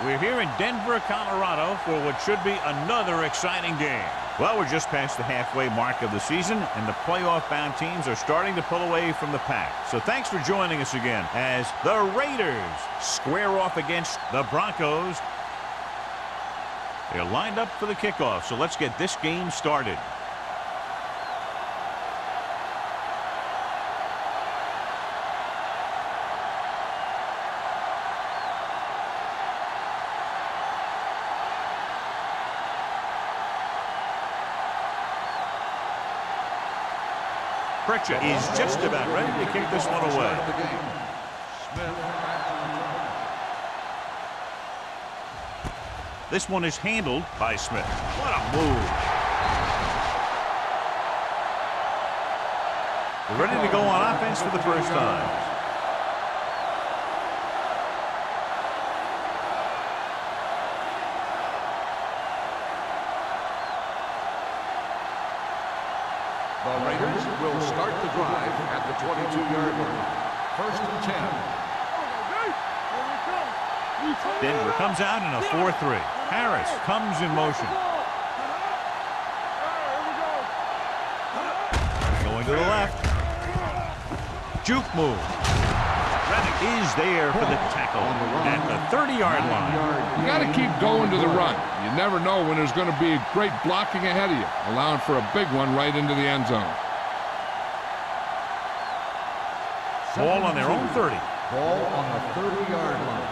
We're here in Denver, Colorado for what should be another exciting game. Well, we're just past the halfway mark of the season, and the playoff-bound teams are starting to pull away from the pack. So thanks for joining us again as the Raiders square off against the Broncos. They're lined up for the kickoff, so let's get this game started. Pritchett is just about ready to kick this one away. This one is handled by Smith. What a move. We're ready to go on offense for the first time. The Raiders will start the drive at the 22-yard line. First and 10. Denver comes out in a 4-3. Harris comes in motion. Going to the left. Juke move. Reddick is there for the tackle at the 30-yard line. You got to keep going to the run. You never know when there's going to be great blocking ahead of you, allowing for a big one right into the end zone. Ball on their own 30. Ball on the 30-yard line.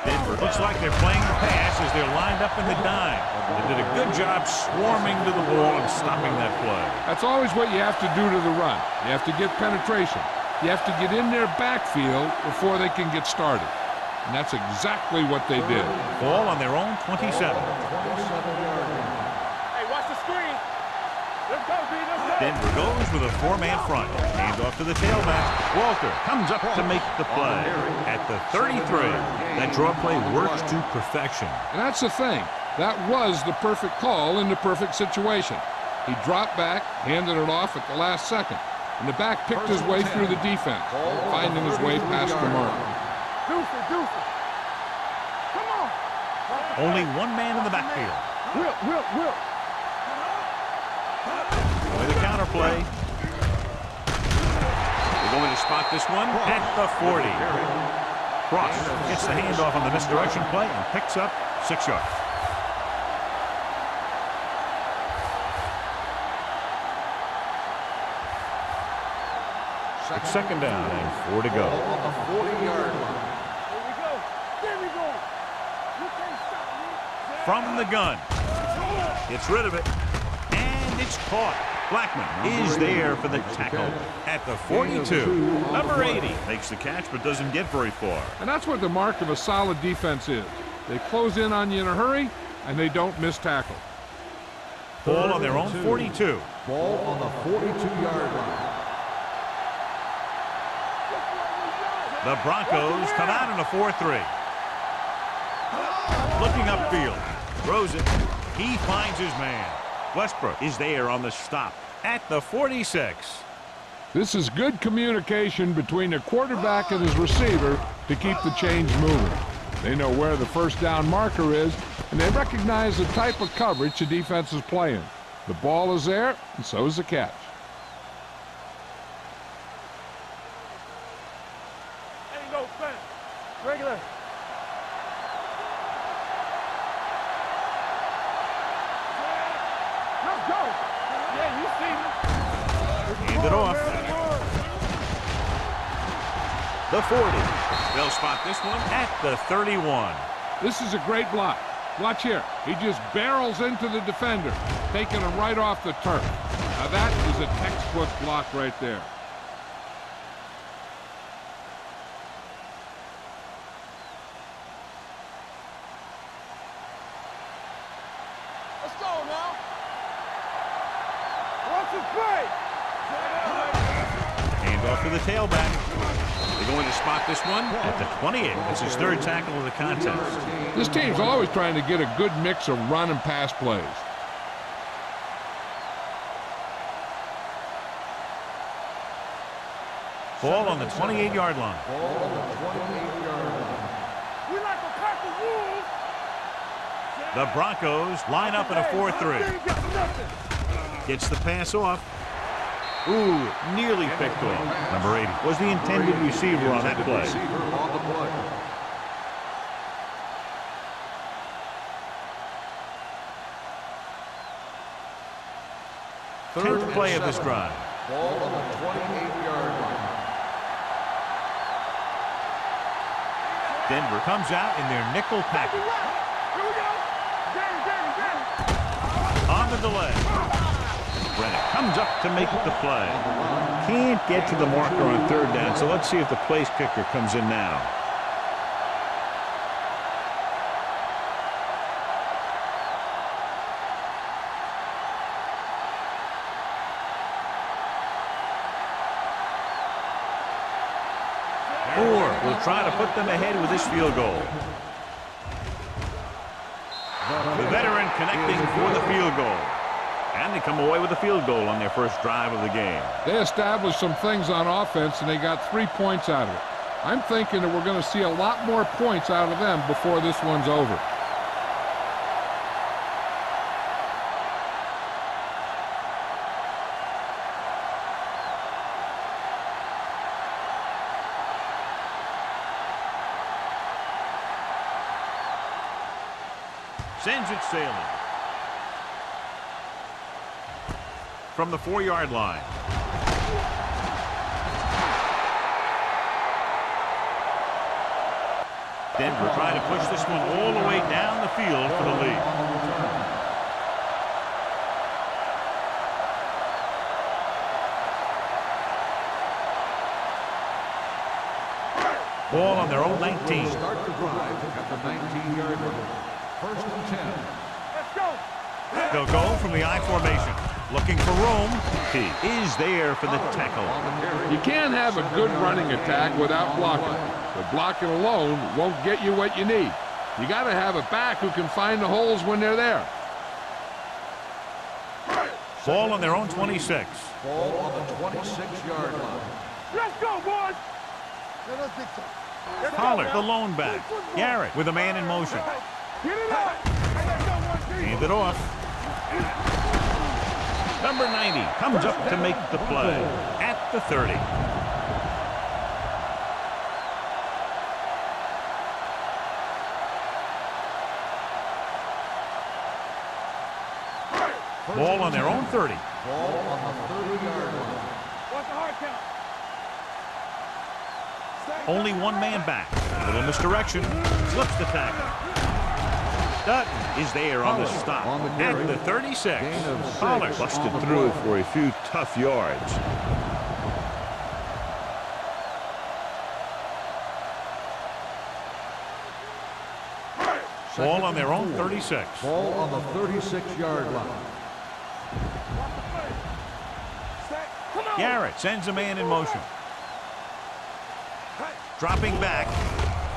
Denver looks like they're playing the pass as they're lined up in the dime. They did a good job swarming to the ball and stopping that play. That's always what you have to do to the run. You have to get penetration. You have to get in their backfield before they can get started. And that's exactly what they did. Ball on their own 27. Hey, watch the screen. Let's go, B. Let's go. Denver goes with a four-man front. Hand off to the tailback. Walter comes up to make the play at the 33. That draw play works to perfection. And that's the thing. That was the perfect call in the perfect situation. He dropped back, handed it off at the last second. And the back picked his way through the defense, finding his way past the mark. Deuce. Come on. Only one man in the backfield. Will. With a counter play. They're going to spot this one at the 40. Cross gets the handoff on the misdirection play and picks up 6 yards. It's second down and 4 to go. On the 40-yard line. There we go. You can't stop me. From the gun. Gets rid of it. And it's caught. Blackman is there for the tackle at the 42. Number 80 makes the catch but doesn't get very far. And that's what the mark of a solid defense is. They close in on you in a hurry, and they don't miss tackle. Ball on their own 42. Ball on the 42-yard line. The Broncos come out in a 4-3. Looking upfield. Throws it. He finds his man. Westbrook is there on the stop at the 46. This is good communication between the quarterback and his receiver to keep the chains moving. They know where the first down marker is, and they recognize the type of coverage the defense is playing. The ball is there, and so is the catch. Ain't no fence. Regular. Let's go. Yeah, you see me. Hand it off. The 40. They'll spot this one at the 31. This is a great block. Watch here. He just barrels into the defender, taking him right off the turf. Now that is a textbook block right there. Let's go now. Watch the play. Hand off to the tailback. They're going to spot this one at the 28. That's his third tackle of the contest. This team's always trying to get a good mix of run and pass plays. Ball on the 28-yard line. Ball on the 28-yard line. We like a pack of wolves. The Broncos line up in a 4-3. Gets the pass off. Ooh, nearly picked off. Number 80 was the intended receiver on that play. Receiver on the play. Third play of this drive. Ball on the 28-yard line. Denver comes out in their nickel package. Here we go. Danny. On the delay. Brennan comes up to make the play. Can't get to the marker on third down, so let's see if the place kicker comes in now. Moore will try to put them ahead with this field goal. The veteran connecting for the field goal. And they come away with a field goal on their first drive of the game. They established some things on offense, and they got 3 points out of it. I'm thinking that we're going to see a lot more points out of them before this one's over. Sends it sailing. From the 4-yard line. Denver trying to push this one all the way down the field for the lead. Ball on their own 19. Start the drive at the 19-yard line. First and 10. Let's go. They'll go from the I formation. Looking for room. He is there for the tackle. You can't have a good running attack without blocking. But blocking alone won't get you what you need. You got to have a back who can find the holes when they're there. Ball on their own 26. Ball on the 26-yard line. Let's go, boys. Pollard, the lone back. Garrett with a man in motion. Get it up. Hand it off. Number 90 comes up to make the play at the 30. Ball on their own 30. Ball on the 30-yard line. What's the hard count? Only one man back. A little misdirection. Slips the tackle. Dutton is there on the stop at the 36. Pollard busted through for a few tough yards. Ball on their own 36. Ball on the 36-yard line. Garrett sends a man in motion. Dropping back.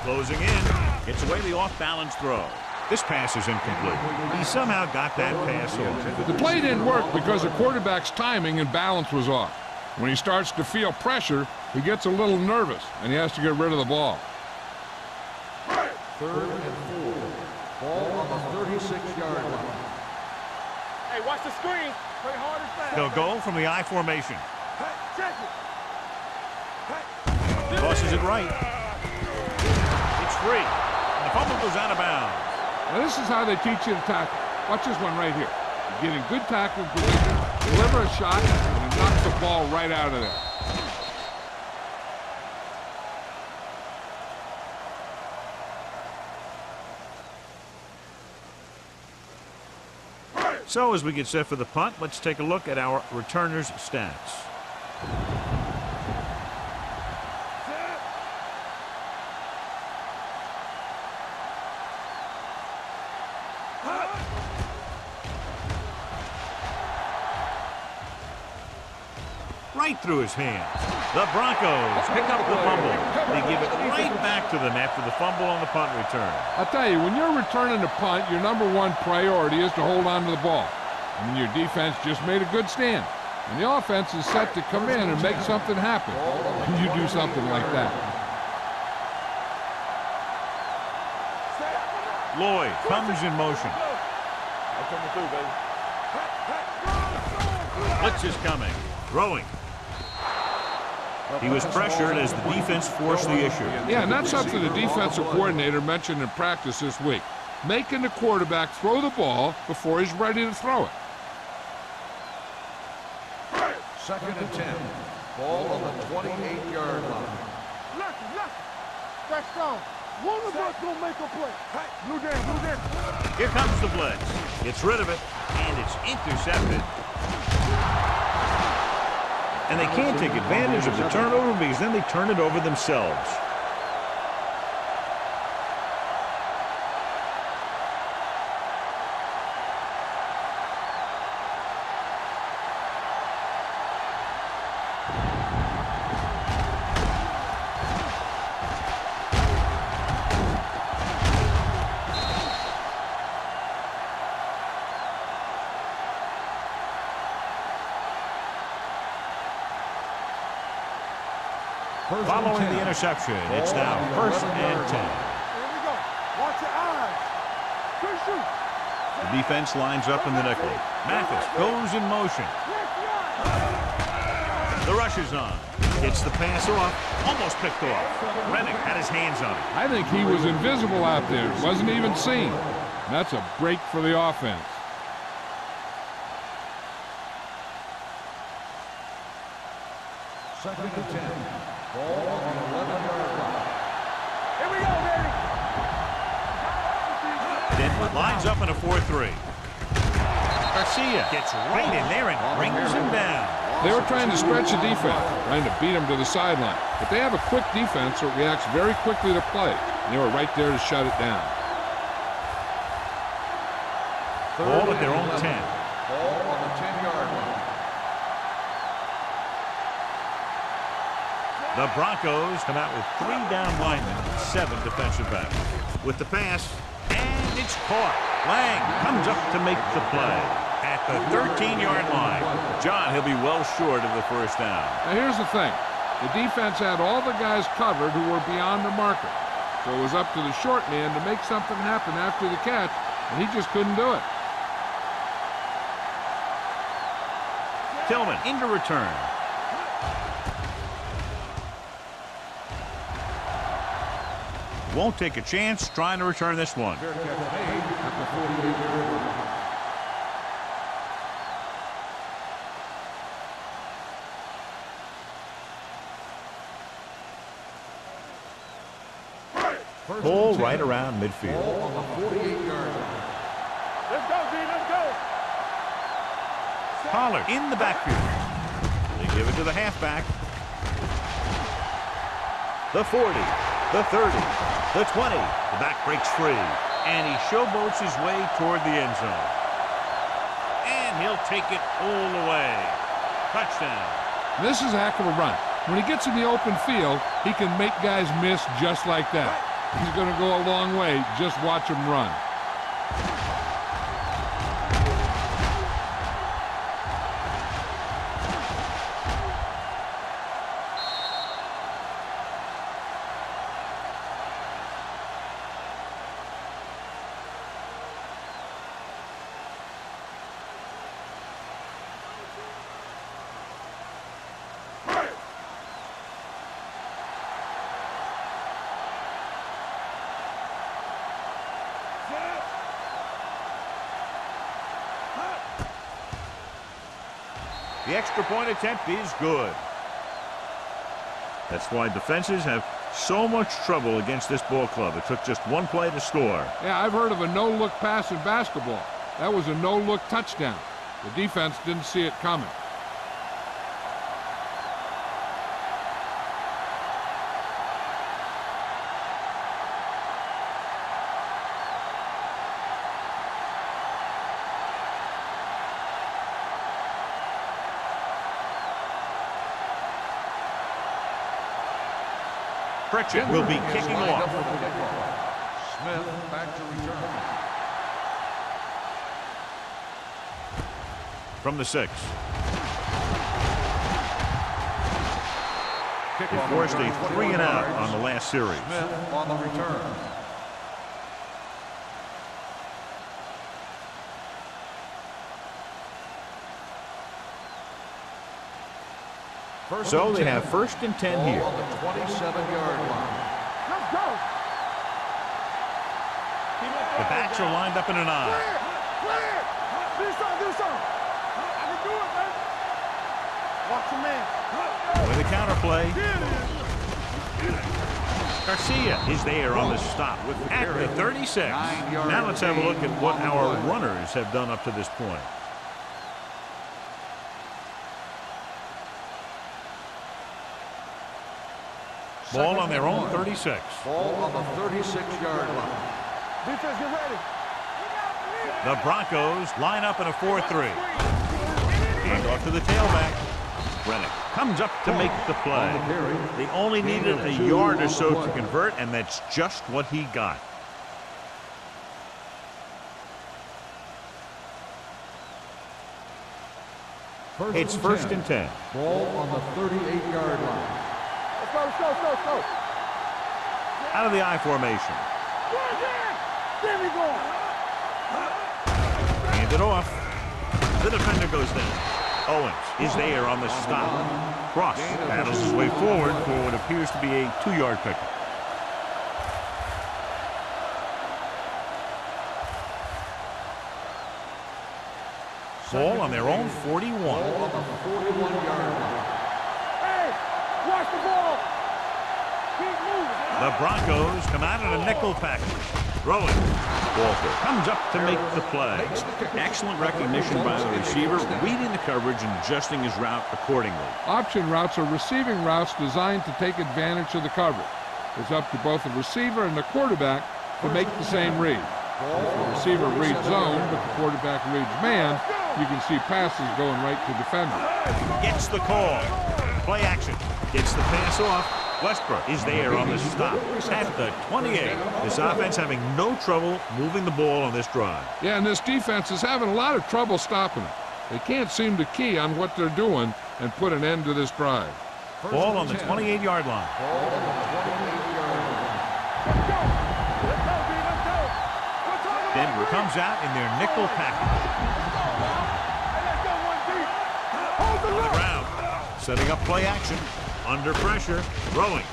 Closing in. Gets away the off-balance throw. This pass is incomplete. He somehow got that pass off. The play didn't work because the quarterback's timing and balance was off. When he starts to feel pressure, he gets a little nervous, and he has to get rid of the ball. Third and 4. Ball on the 36-yard line. Hey, watch the screen. Play hard and fast. They'll go from the I formation. Check it. Tosses it right. It's free. The fumble goes out of bounds. Now this is how they teach you to tackle. Watch this one right here. You get in good tackling position, deliver a shot, and he knocks the ball right out of there. So as we get set for the punt, let's take a look at our returners' stats. Right through his hands. The Broncos pick up the fumble. They give it right back to them after the fumble on the punt return. I'll tell you, when you're returning a punt, your number one priority is to hold on to the ball. I mean, your defense just made a good stand. And the offense is set to come in and make something happen. You do something like that. Lloyd comes in motion. Blitz is coming. Throwing. He was pressured as the defense forced the issue. Yeah, and that's something the defensive coordinator mentioned in practice this week. Making the quarterback throw the ball before he's ready to throw it. 2nd and 10. Ball on the 28-yard line. Left. That's down. One of us gonna make a play. Blue down. Here comes the blitz. Gets rid of it, and it's intercepted. And they can't take advantage of the turnover because then they turn it over themselves. Following the interception, it's now 1st and 10. Here we go. Watch your eyes. Good shoot. The defense lines up in the nickel. Mathis goes in motion. The rush is on. Gets the pass off. Almost picked off. Rennick had his hands on it. I think he was invisible out there. Wasn't even seen. That's a break for the offense. Second and 10. Ball on the 11-yard line. Here we go, baby. Denver lines up in a 4-3. Garcia gets right in there and brings him down. They were trying to stretch the defense, trying to beat him to the sideline. But they have a quick defense that reacts very quickly to play. And they were right there to shut it down. Ball at their own 10. Ball on the 10-yard line. The Broncos come out with 3 down linemen and 7 defensive backs. With the pass, and it's caught. Lang comes up to make the play at the 13-yard line. John, he'll be well short of the first down. Now here's the thing. The defense had all the guys covered who were beyond the marker. So it was up to the short man to make something happen after the catch, and he just couldn't do it. Tillman into return. Won't take a chance trying to return this one. Fair catch made at the 48-yard line. Ball right around midfield. Ball on the 48-yard line. Let's go, D. Let's go. Pollard in the backfield. They give it to the halfback. The 40, the 30, the 20. The back breaks free, and he showboats his way toward the end zone. And he'll take it all the way. Touchdown. This is a heck of a run. When he gets in the open field, he can make guys miss just like that. He's going to go a long way. Just watch him run. The extra point attempt is good. That's why defenses have so much trouble against this ball club. It took just one play to score. Yeah, I've heard of a no-look pass in basketball. That was a no-look touchdown. The defense didn't see it coming. Pritchett will be kicking off. Smith back to return. From the 6. He forced a 3-and-out on the last series. Smith on the return. So they have 1st and 10 here. On the 27-yard line. Let's go. The backs are lined up in an eye. Clear. Do something. I can do it, man. Watch your man. With a counter play. Garcia is there on the stop at the 36. Now let's have a look at what our runners have done up to this point. Ball on their own 36. Ball on the 36-yard line. Defense, get ready. The Broncos line up in a 4-3. Hand off to the tailback. Rennick comes up to make the play. They only needed a yard or so to convert, and that's just what he got. It's 1st and 10. Ball on the 38-yard line. Let's go. Out of the I formation. There we go. Hand it off. The defender goes down. Owens is there on the stop. Cross paddles his way forward for what appears to be a 2-yard pickup. Ball on their own 41. Ball on the 41-yard line. Hey, watch the ball. Keep moving. The Broncos come out in a nickel package. Throwing. Walker comes up to make the play. Excellent recognition by the receiver, reading the coverage and adjusting his route accordingly. Option routes are receiving routes designed to take advantage of the coverage. It's up to both the receiver and the quarterback to make the same read. If the receiver reads zone, but the quarterback reads man, you can see passes going right to defender. Gets the call. Play action. Gets the pass off. Westbrook is there on the stop at the 28. This offense having no trouble moving the ball on this drive. Yeah, and this defense is having a lot of trouble stopping it. They can't seem to key on what they're doing and put an end to this drive. Ball on the 28-yard line. Ball on the 28-yard line. Denver comes out in their nickel package. On the ground, setting up play action. Under pressure, throwing.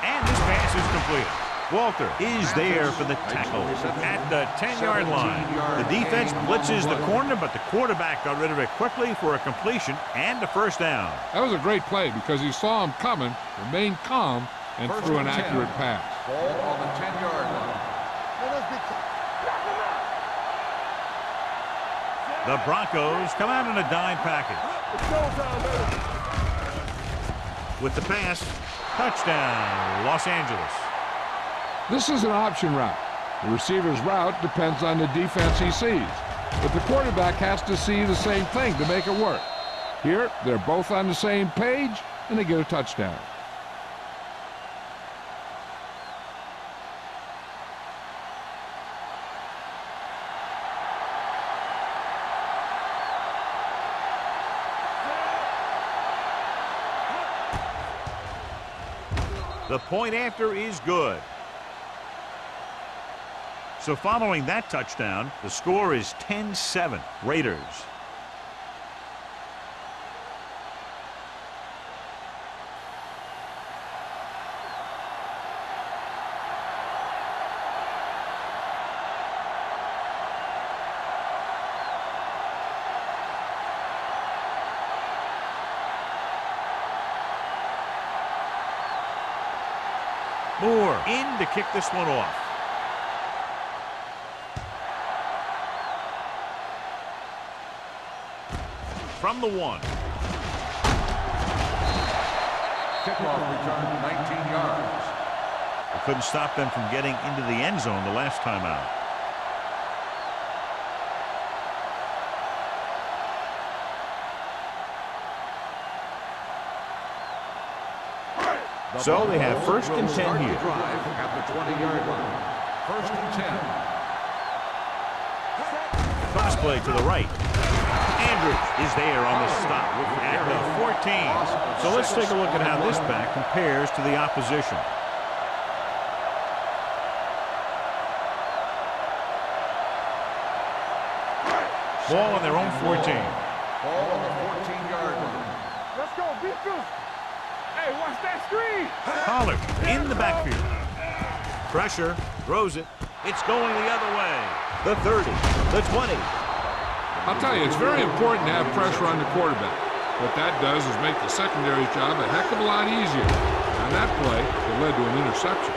And this pass is completed. Walter is there for the tackle at the 10-yard line. The defense blitzes the corner, but the quarterback got rid of it quickly for a completion and a 1st down. That was a great play because he saw him coming, remained calm, and threw an accurate pass. Ball on the 10-yard line. The Broncos come out in a dime package. With the pass, touchdown, Los Angeles. This is an option route. The receiver's route depends on the defense he sees, but the quarterback has to see the same thing to make it work. Here, they're both on the same page, and they get a touchdown. The point after is good. So following that touchdown, the score is 10-7 Raiders. Moore in to kick this one off. From the 1. Kickoff return 19 yards. They couldn't stop them from getting into the end zone the last time out. So they have 1st and 10 here. Drive at the 20-yard line. 1st and 10. Cross play to the right. Andrews is there on the stop at the 14. So let's take a look at how this back compares to the opposition. Ball on their own 14. Ball on the 14-yard line. Let's go, beat this. Hey, watch that screen. Pollard in the backfield. Pressure, throws it. It's going the other way. The 30, the 20. I'll tell you, it's very important to have pressure on the quarterback. What that does is make the secondary's job a heck of a lot easier. On that play, it led to an interception.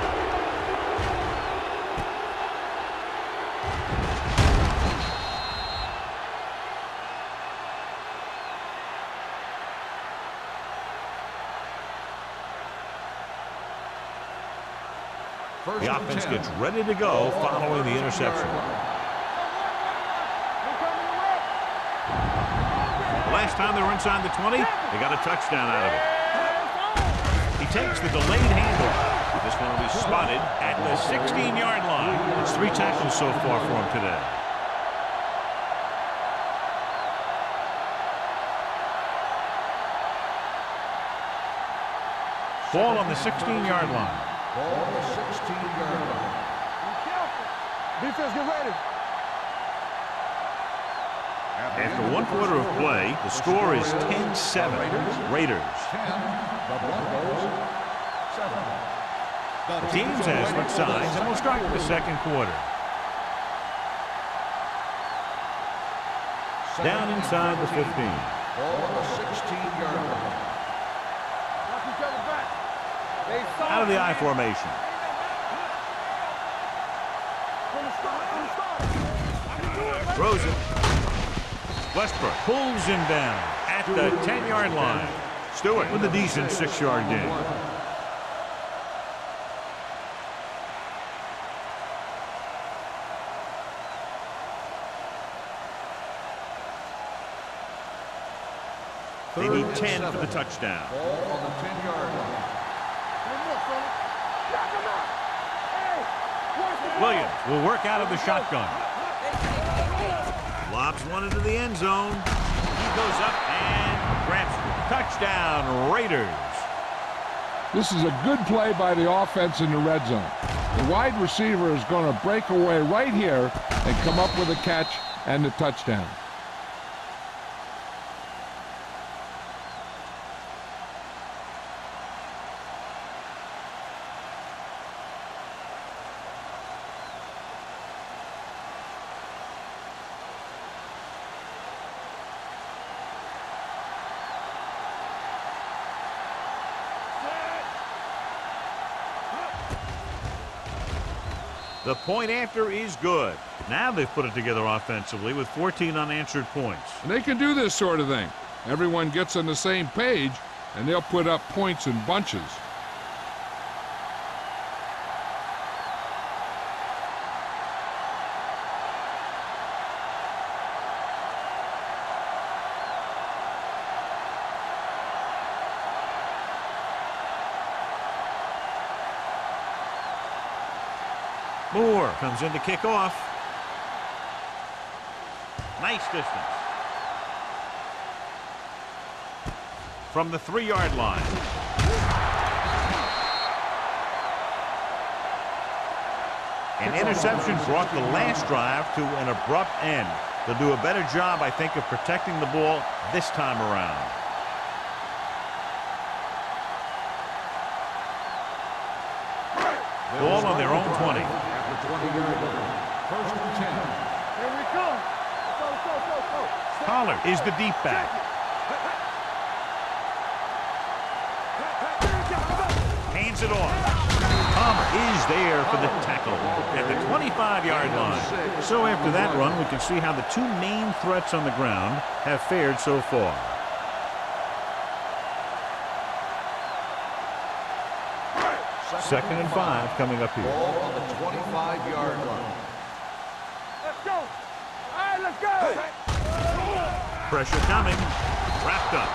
The offense gets ready to go following the interception. Last time they were inside the 20, they got a touchdown out of it. He takes the delayed handoff. This one will be spotted at the 16-yard line. It's 3 tackles so far for him today. Ball on the 16-yard line. Ball on the 16-yard line. Be careful. Defense, get ready. After 1 quarter of play, the score is 10-7. Raiders. 10, the Broncos, 7. The teams have switched sides, and we'll start with the second quarter. Down inside the 15. Ball on the 16-yard line. Knock each other back. Out of the I formation. From the start. Throws it. Westbrook pulls him down at the 10-yard line. Stewart with a decent 6-yard gain. They need 10 for the touchdown. Ball on the 10-yard line. Williams will work out of the shotgun. Lobs one into the end zone. He goes up and grabs it. Touchdown, Raiders. This is a good play by the offense in the red zone. The wide receiver is going to break away right here and come up with a catch and the touchdown. The point after is good. Now they've put it together offensively with 14 unanswered points. And they can do this sort of thing. Everyone gets on the same page, and they'll put up points in bunches. Moore comes in to kick off. Nice distance. From the 3-yard line. An interception brought the last drive to an abrupt end. They'll do a better job, I think, of protecting the ball this time around. Ball on their own 20. At the 20-yard line. First and 10. Here we come. Go. Pollard is the deep back. Hands it off. Palmer is there for the tackle at the 25-yard line. So after that run, we can see how the 2 main threats on the ground have fared so far. Second and 5 coming up here. Ball on the 25-yard line. Let's go. All right, let's go. Pressure coming. Wrapped up.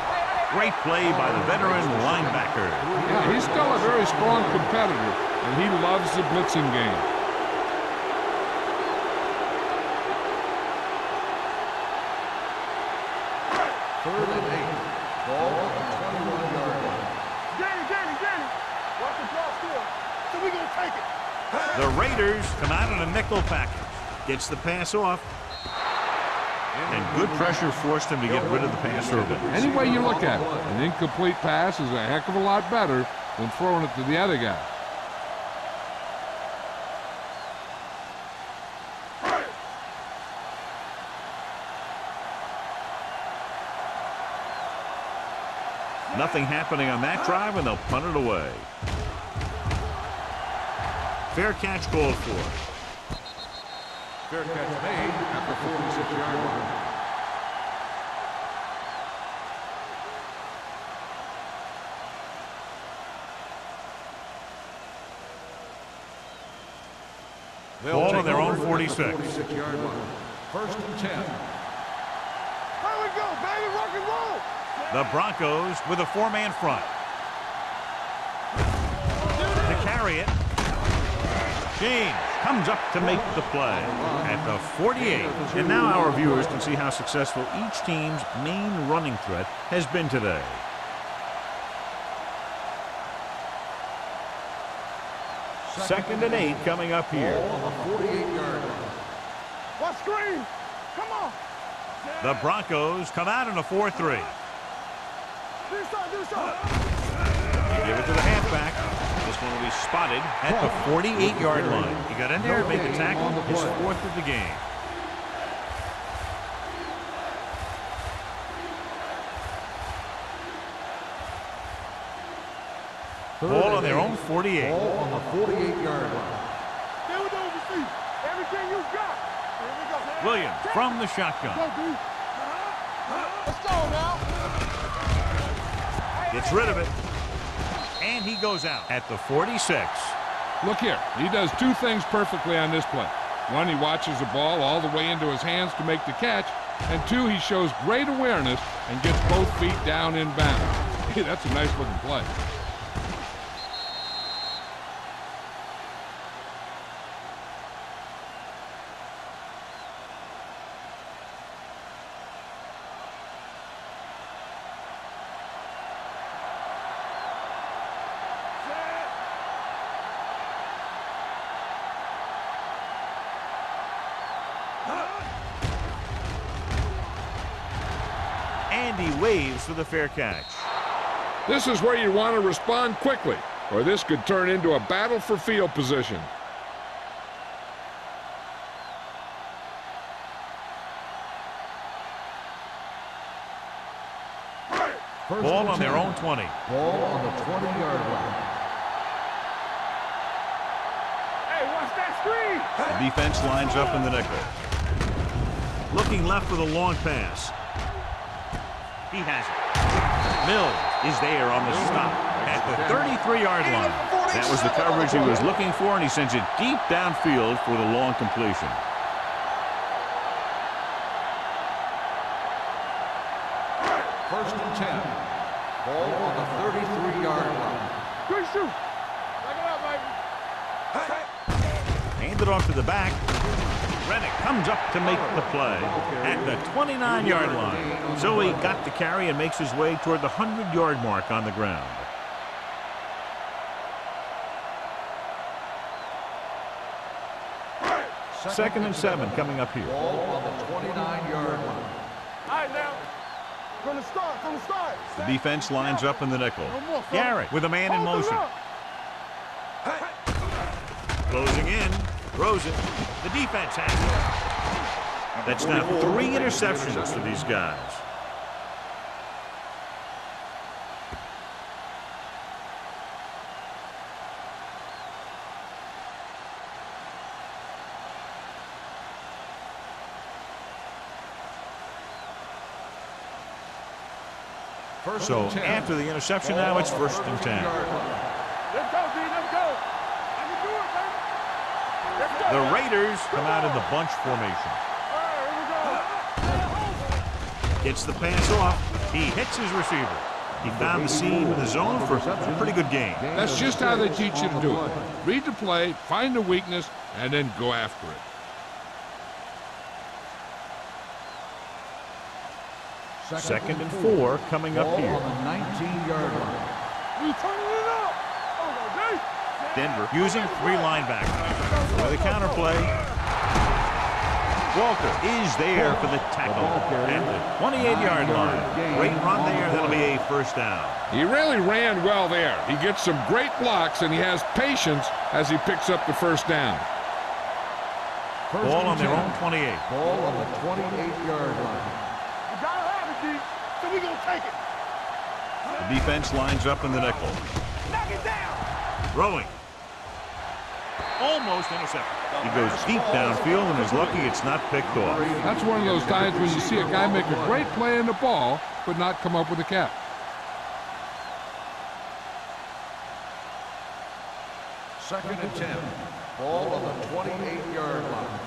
Great play by the veteran linebacker. Yeah, he's still a very strong competitor, and he loves the blitzing game. 3rd and 8. Ball on the 21-yard line. Danny. Watch the draw still. So we're going to take it. The Raiders come out in a nickel package. Gets the pass off. And good pressure forced him to get rid of the pass early. Any way you look at it, an incomplete pass is a heck of a lot better than throwing it to the other guy. Nothing happening on that drive, and they'll punt it away. Fair catch called for. Fair catch made at the 46-yard line. Ball on their own 46. 46-yard line. 1st and 10. Here we go, baby. Rock and roll. The Broncos with a 4-man front. To carry it. James comes up to make the play at the 48. And now our viewers can see how successful each team's main running threat has been today. Second and 8 coming up here. Ball on the 48-yard line. What screen? Come on. The Broncos come out in a 4-3. Do something. Give it to the halfback. This one will be spotted at the 48-yard line. He got in there and made the tackle. His 4th of the game. Ball on their own 48. Ball on the 48-yard line. Stay with those receivers. Everything you got. Here we go. Williams from the shotgun. Go, dude. Let's go now. Gets rid of it. And he goes out at the 46. Look here, he does two things perfectly on this play. One, he watches the ball all the way into his hands to make the catch. And two, he shows great awareness and gets both feet down in bounds. Hey, that's a nice looking play. And he waves for the fair catch. This is where you want to respond quickly, or this could turn into a battle for field position. Ball on their own 20. Ball on the 20-yard line. Hey, watch that screen. The defense lines up in the nickel. Looking left with a long pass. He has it. Mills is there on the stop at the 33-yard line. That was the coverage he was looking for, and he sends it deep downfield for the long completion. First and 10. Ball on the 33-yard line. Good shoot. Back it up, baby. Hand it off to the back. Reddick comes up to make the play at the 29-yard line. So he got the carry and makes his way toward the 100-yard mark on the ground. Second and 7 coming up here. Ball on the 29-yard line. All right, now. From the start. The defense lines up in the nickel. Garrett with a man in motion. Closing in. Throws it. The defense has it. That's now 3 interceptions for these guys. So after the interception now, it's 1st and 10. Let's go, D. Let's go. I can do it, baby. Let's go. The Raiders come out in the bunch formation. All right, here we go. Gets the pass off. He hits his receiver. He found the seam in the zone for a pretty good gain. That's just how they teach you to do it. Read the play, find the weakness, and then go after it. 2nd and 4 coming up here. On the 19-yard line. You turning it up. Denver using 3 linebackers. With a counterplay. Walker is there for the tackle at the 28-yard line. Great run there. That'll be a first down. He really ran well there. He gets some great blocks, and he has patience as he picks up the first down. Ball on their own 28. Ball on the 28-yard line. We gotta have it, D. So we gonna take it. The defense lines up in the nickel. Knock it down. Throwing. Almost intercepted. He goes deep downfield and is lucky it's not picked off. That's one of those times when you see a guy make a great play in the ball, but not come up with a catch. Second and 10. Ball on the 28-yard line.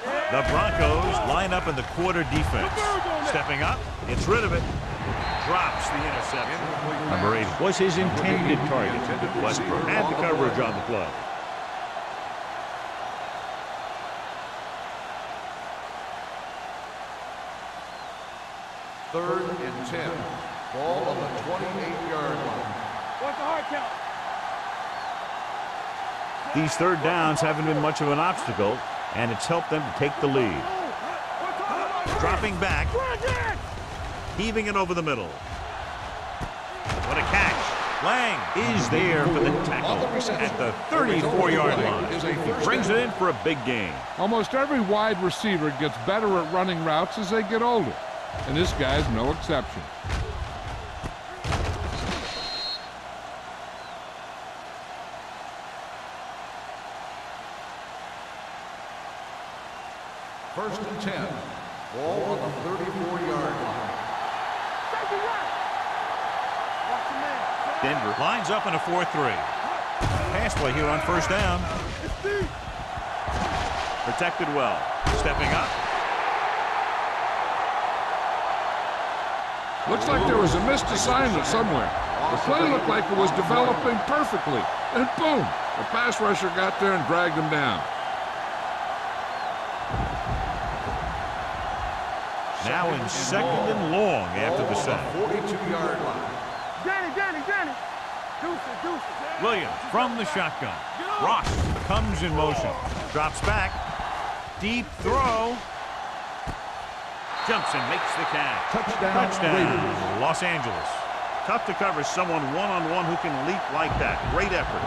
The Broncos line up in the quarter defense. Stepping up, gets rid of it. Drops the interception. Number 8 was his intended target. Westbrook had the coverage on the play. Third and 10. Ball on the 28-yard line. What's the hard count? These third downs haven't been much of an obstacle, and it's helped them to take the lead. Dropping back. Heaving it over the middle. What a catch. Lang is there for the tackle at the 34-yard line. He brings it in for a big gain. Almost every wide receiver gets better at running routes as they get older, and this guy's no exception. First and 10. Ball on the 34-yard line. Denver lines up in a 4-3. Pass play here on first down. Protected well. Stepping up. Looks like there was a missed assignment somewhere. The play looked like it was developing perfectly. And boom, the pass rusher got there and dragged him down. Now in 2nd and long after the sack. 42-yard line. Danny. Deuce. Williams from the shotgun. Ross comes in motion. Drops back. Deep throw. Jumps and makes the catch. Touchdown. Los Angeles. Tough to cover someone one-on-one who can leap like that. Great effort.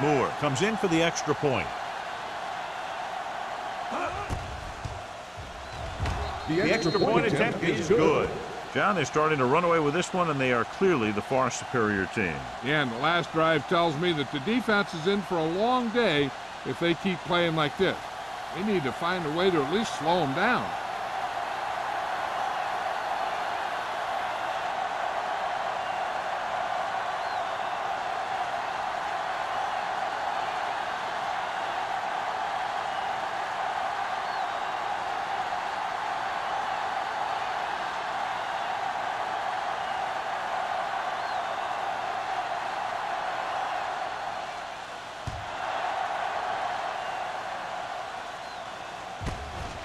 Moore comes in for the extra point. The extra point attempt is good. John, they're starting to run away with this one, and they are clearly the far superior team. Yeah, and the last drive tells me that the defense is in for a long day if they keep playing like this. They need to find a way to at least slow them down.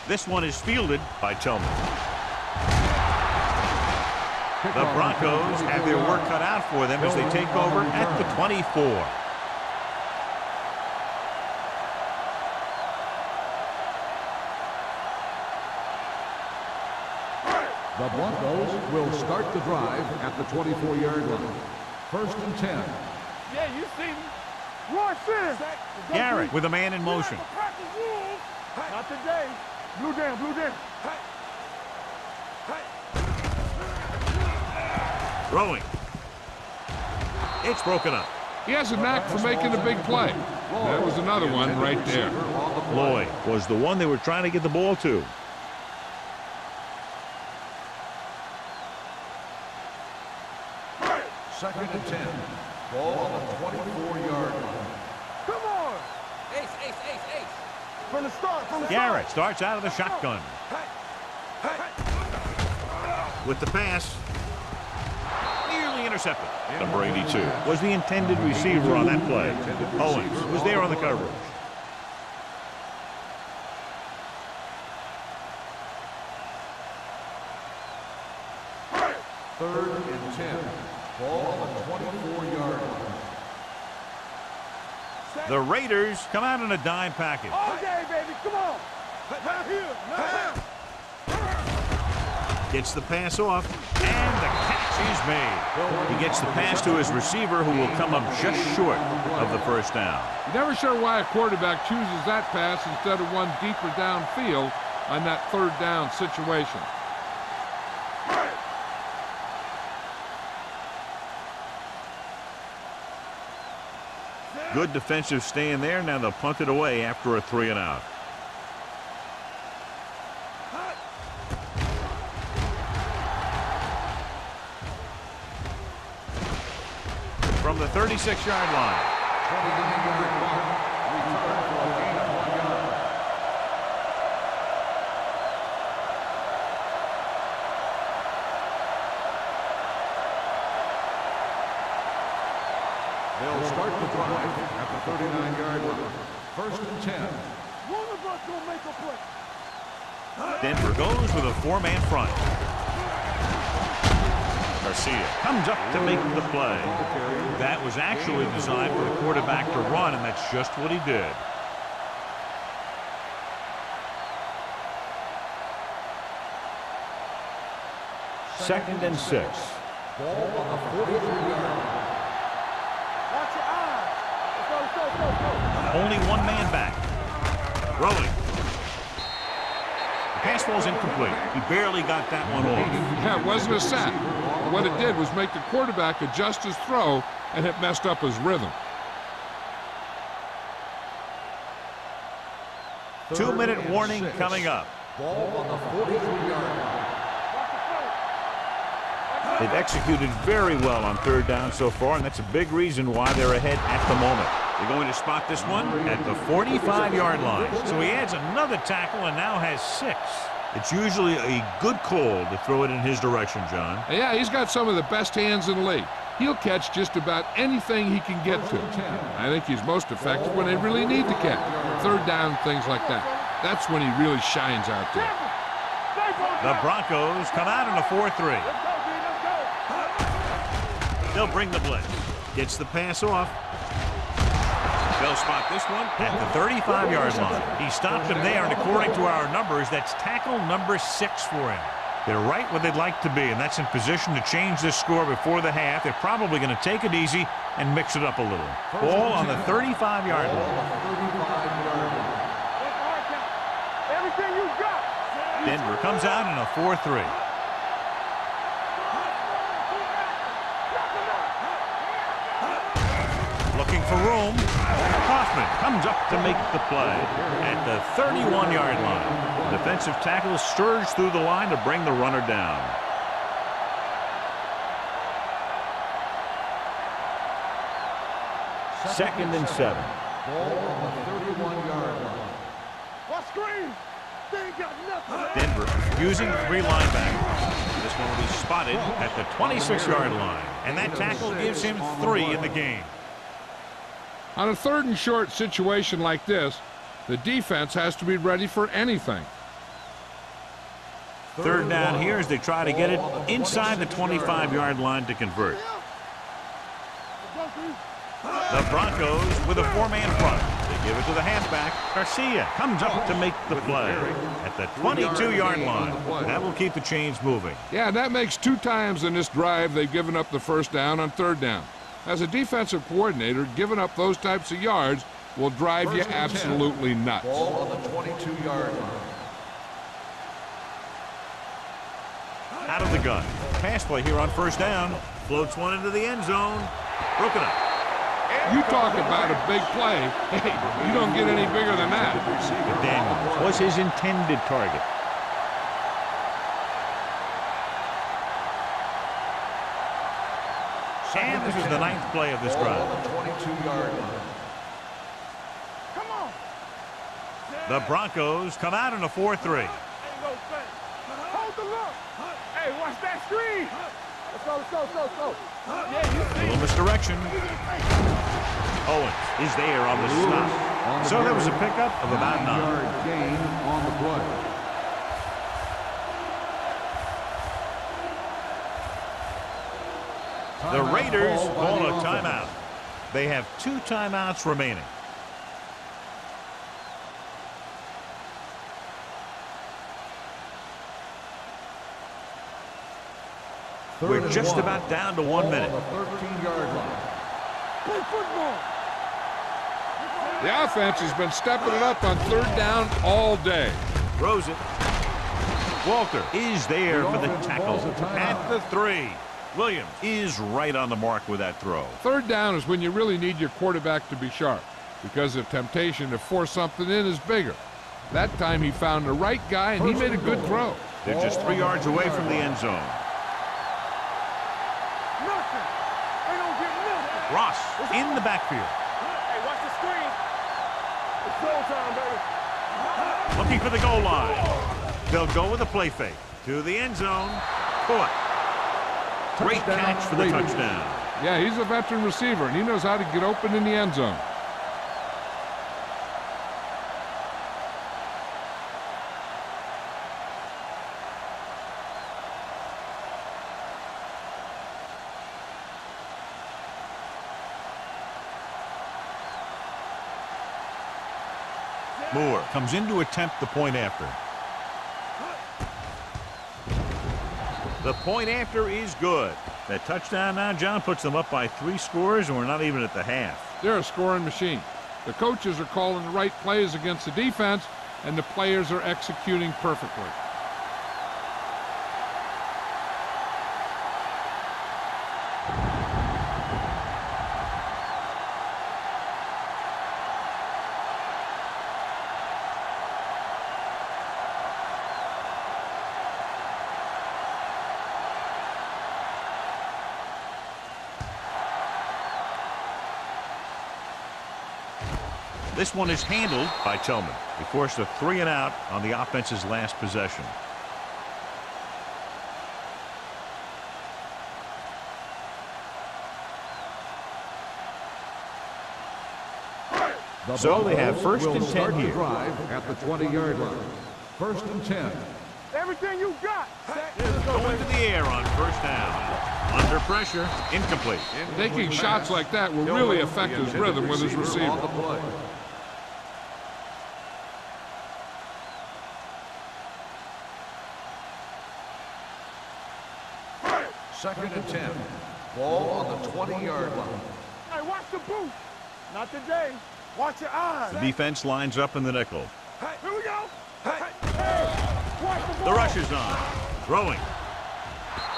This one is fielded by Tillman. The Broncos have their work cut out for them as they take over at the 24. The Broncos will start the drive at the 24-yard line. First and 10. Yeah, you see me. Roy Finn. Garrett with a man in motion. Not today. Blue down. Throwing. It's broken up. He has a knack for making a big play. That was another one right there. Lloyd was the one they were trying to get the ball to. Second and 10. Ball on the 24-yard line. Come on. Ace. From the start. Garrett starts out of the shotgun. With the pass. Nearly intercepted. Number 82 was the intended receiver on that play. Owens was there on the coverage. Third and 10. Ball on the 24-yard line. The Raiders come out in a dime package. All day, baby. Come on. Now here. Now. Gets the pass off, and the catch is made. He gets the pass to his receiver, who will come up just short of the first down. You're never sure why a quarterback chooses that pass instead of one deeper downfield on that third down situation. Good defensive stand there. Now they'll punt it away after a 3-and-out. From the 36-yard line. 29-yard mark. Return for a gain of 1 yard. They'll start the drive at the 39-yard line. First and 10. One of us gonna make a play. Denver goes with a 4-man front. Garcia comes up to make the play. That was actually designed for the quarterback to run, and that's just what he did. Second and 6. Ball on the 43-yard line. Watch your eyes. Go. Only one man back. Rolling. The pass ball's incomplete. He barely got that one off. Yeah, it wasn't a sack. What it did was make the quarterback adjust his throw, and it messed up his rhythm. 2-minute warning coming up. Ball on the 43-yard line. They've executed very well on third down so far, and that's a big reason why they're ahead at the moment. They're going to spot this one at the 45-yard line. So he adds another tackle and now has 6. It's usually a good call to throw it in his direction, John. Yeah, he's got some of the best hands in the league. He'll catch just about anything he can get to. I think he's most effective when they really need to catch. Third down, things like that. That's when he really shines out there. The Broncos come out in a 4-3. They'll bring the blitz. Gets the pass off. They'll spot this one at the 35-yard line. He stopped him there, and according to our numbers, that's tackle number 6 for him. They're right where they'd like to be, and that's in position to change this score before the half. They're probably going to take it easy and mix it up a little. Ball on the 35-yard line. Everything you got. Denver comes out in a 4-3. Looking for room. Kaufman comes up to make the play at the 31-yard line. The defensive tackle surged through the line to bring the runner down. Second and 7. Ball on the 31-yard line. What screen? They ain't got nothing. Denver using 3 linebackers. This one will be spotted at the 26-yard line. And that tackle gives him 3 in the game. On a third and short situation like this, the defense has to be ready for anything. Third down here as they try to get it inside the 25-yard line to convert. The Broncos with a 4-man front. They give it to the halfback. Garcia comes up to make the play at the 22-yard line. That will keep the chains moving. Yeah, that makes 2 times in this drive they've given up the first down on third down. As a defensive coordinator, giving up those types of yards will drive you absolutely nuts. Ball on the 22-yard line. Out of the gun. Pass play here on first down. Floats one into the end zone. Broken up. You talk about a big play. Hey, you don't get any bigger than that. Daniels was his intended target. And this is the 9th play of this drive. 22-yard line. Come on. The Broncos come out in a 4-3. Hold the look. Hey, watch that screen. Let's go, let's go, let's go, let's go. A little misdirection. Owens is there on the stop. So that was a pickup of about 9. 9-yard gain on the play. The Raiders call a timeout. They have 2 timeouts remaining. We're just about down to 1 minute. 13-yard line. Play football. The offense has been stepping it up on 3rd down all day. Throws it. Walter is there for the tackle at the 3. Williams is right on the mark with that throw. 3rd down is when you really need your quarterback to be sharp because the temptation to force something in is bigger. That time he found the right guy and he made a good throw. They're just 3 yards away from the end zone. Nothing. They don't get nothing. Ross in the backfield. Hey, watch the screen. It's showtime, baby. Looking for the goal line. They'll go with a play fake. To the end zone. Caught. Great catch for the touchdown. Yeah, he's a veteran receiver, and he knows how to get open in the end zone. Moore comes in to attempt the point after. The point after is good. That touchdown now, John, puts them up by 3 scores, and we're not even at the half. They're a scoring machine. The coaches are calling the right plays against the defense, and the players are executing perfectly. This one is handled by Tillman. He forced a 3 and out on the offense's last possession. So they have 1st and 10 here. Drive at the 20-yard line. 1st and 10. Everything you got. Going to the air on 1st down. Under pressure, incomplete. Taking shots like that will really affect his rhythm with his receiver. 2nd and 10. Ball on the 20-yard line. Hey, watch the boot. Not today. Watch your eyes. The defense lines up in the nickel. Hey, here we go. Hey, watch the The ball. rush is on. Throwing.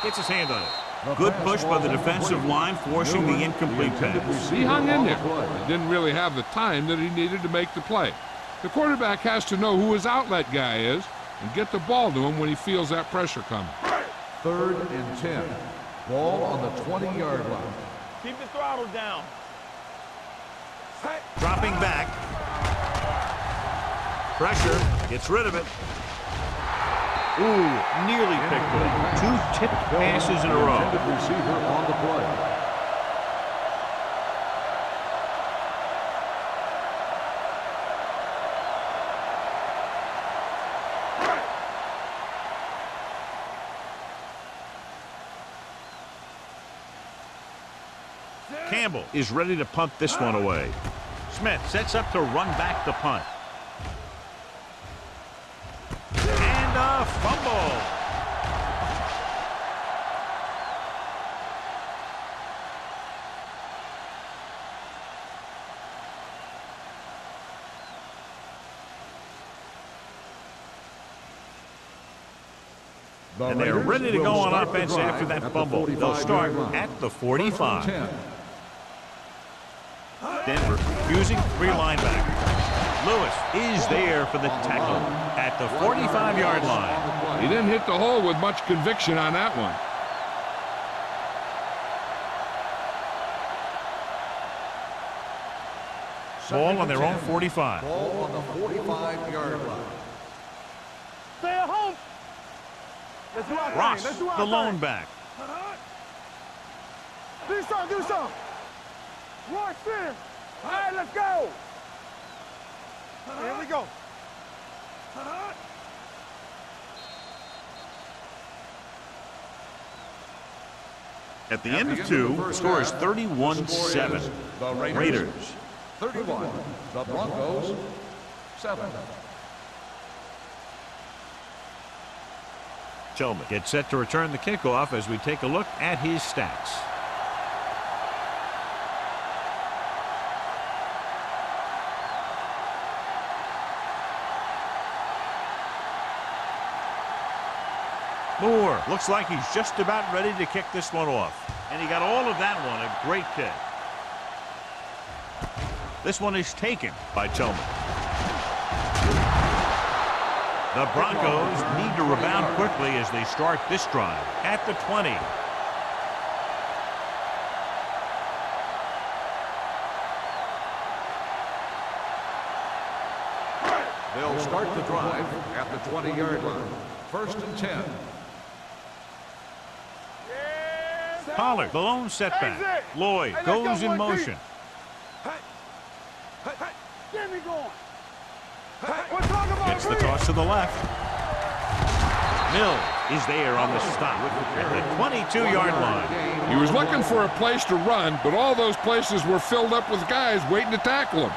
Gets his hand on it. Good push by the defensive line, forcing the incomplete pass. He hung in there. He didn't really have the time that he needed to make the play. The quarterback has to know who his outlet guy is and get the ball to him when he feels that pressure coming. 3rd and 10. Ball on the 20-yard line. Keep the throttle down. Dropping back. Pressure. Gets rid of it. Ooh, nearly picked up. 2 tipped passes in a row. Intended receiver on the play. Campbell is ready to punt this one away. Smith sets up to run back the punt. And a fumble. And they're ready to go on offense after that fumble. They'll start at the 45. Denver using 3 linebackers. Lewis is there for the tackle at the 45-yard line. He didn't hit the hole with much conviction on that one. Ball on their own 45. Ball on the 45-yard line. Stay at home. Let's do our thing. Ross, Let's do our the thing. lone back. Do something, do something. Roy Finn. All right, let's go. Here we go. At the end of 2, score is 31-7. The Raiders. 31. The Broncos 7. Tillman gets set to return the kickoff as we take a look at his stats. Moore looks like he's just about ready to kick this one off. And he got all of that one, a great kick. This one is taken by Tillman. The Broncos need to rebound quickly as they start this drive at the 20. They'll start the drive at the 20-yard line. 1st and 10. Pollard, the lone setback. Lloyd goes in motion. Get me going. We're talking about Gets the toss to the left. Mills is there on the stop at the 22-yard line. He was looking for a place to run, but all those places were filled up with guys waiting to tackle him.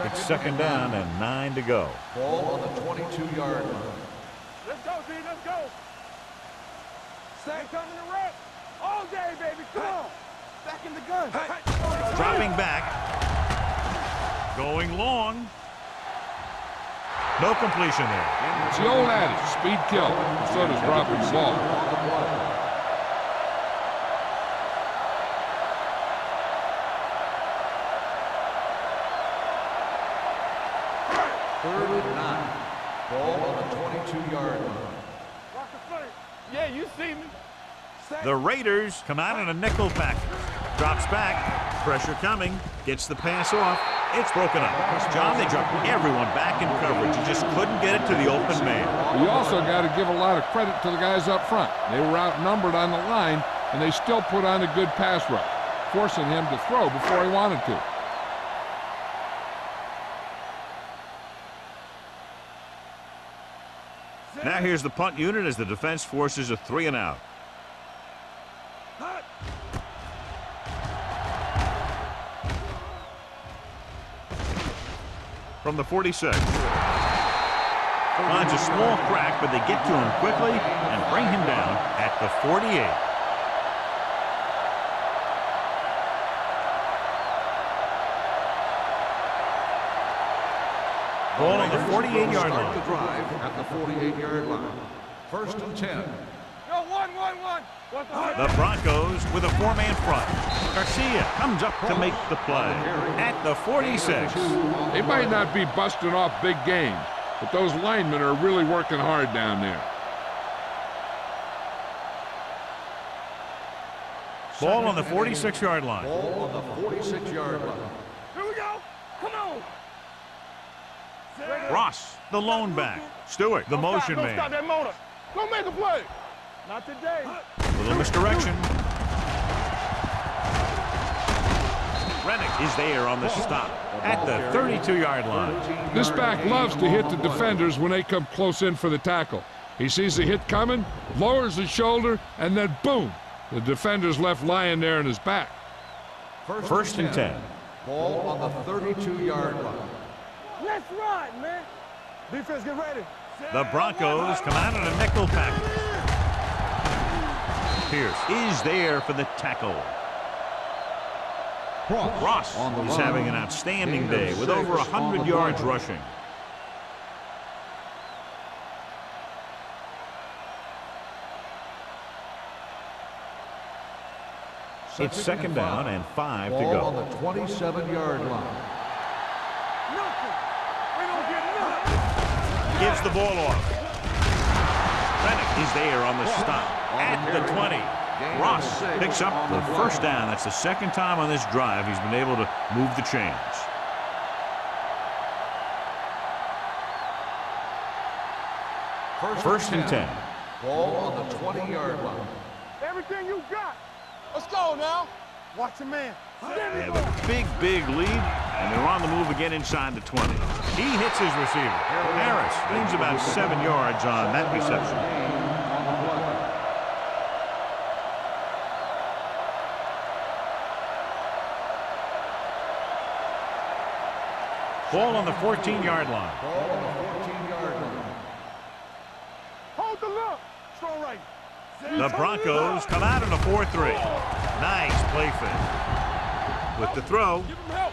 It's 2nd down and 9 to go. Ball on the 22-yard line. Let's go, D. Let's go. Stay coming to rep. All day, baby. Come on. Back in the gun. Dropping back. Going long. No completion there. It's the old adage, speed kill. So does dropping the ball. Third and 9. Ball on the 22-yard line. Watch the play. Yeah, you see me. The Raiders come out in a nickel package. Drops back. Pressure coming. Gets the pass off. It's broken up. John, they dropped everyone back in coverage. You just couldn't get it to the open man. You also got to give a lot of credit to the guys up front. They were outnumbered on the line, and they still put on a good pass rush, forcing him to throw before he wanted to. Now here's the punt unit as the defense forces a 3-and-out. From the 46. Finds a small crack, but they get to him quickly and bring him down at the 48. Ball on the 48-yard Start the line. drive at the 48-yard line. 1st and 10. Yo, one. What the The Broncos with a 4-man front. Garcia comes up to make the play at the 46. They might not be busting off big games, but those linemen are really working hard down there. Ball on the 46-yard line. Ball on the 46-yard line. Here we go. Come on. Ross, the lone back. Stewart, the motion Don't stop man. that motor. Don't make a play. Not today. Little misdirection. Rennick is there on the stop at the 32-yard line. This back loves to hit the defenders when they come close in for the tackle. He sees the hit coming, lowers his shoulder, and then boom, the defender's left lying there in his back. 1st and 10. Ball on the 32-yard line. Let's ride, man. Defense, get ready. The Broncos come out in a nickel package. Pierce is there for the tackle. Ross is having an outstanding day with over 100 yards rushing. It's second down and 5 to Ball go. on the 27-yard line. Nothing. We don't get nothing. Gives the ball off. Rennick is there on the stop at the 20. Ross picks up the first down. That's the second time on this drive he's been able to move the chains. First and 10. Ball on the 20-yard line. Everything you got. Let's go now. Watch your man. They have a big lead, and they're on the move again inside the 20. He hits his receiver. Harris gains about 7 yards on that reception. Ball on the 14-yard line. Ball on the 14-yard line. Hold the look. Strong right. The Broncos come out in a 4-3. Nice play fake. With the throw. Give him help.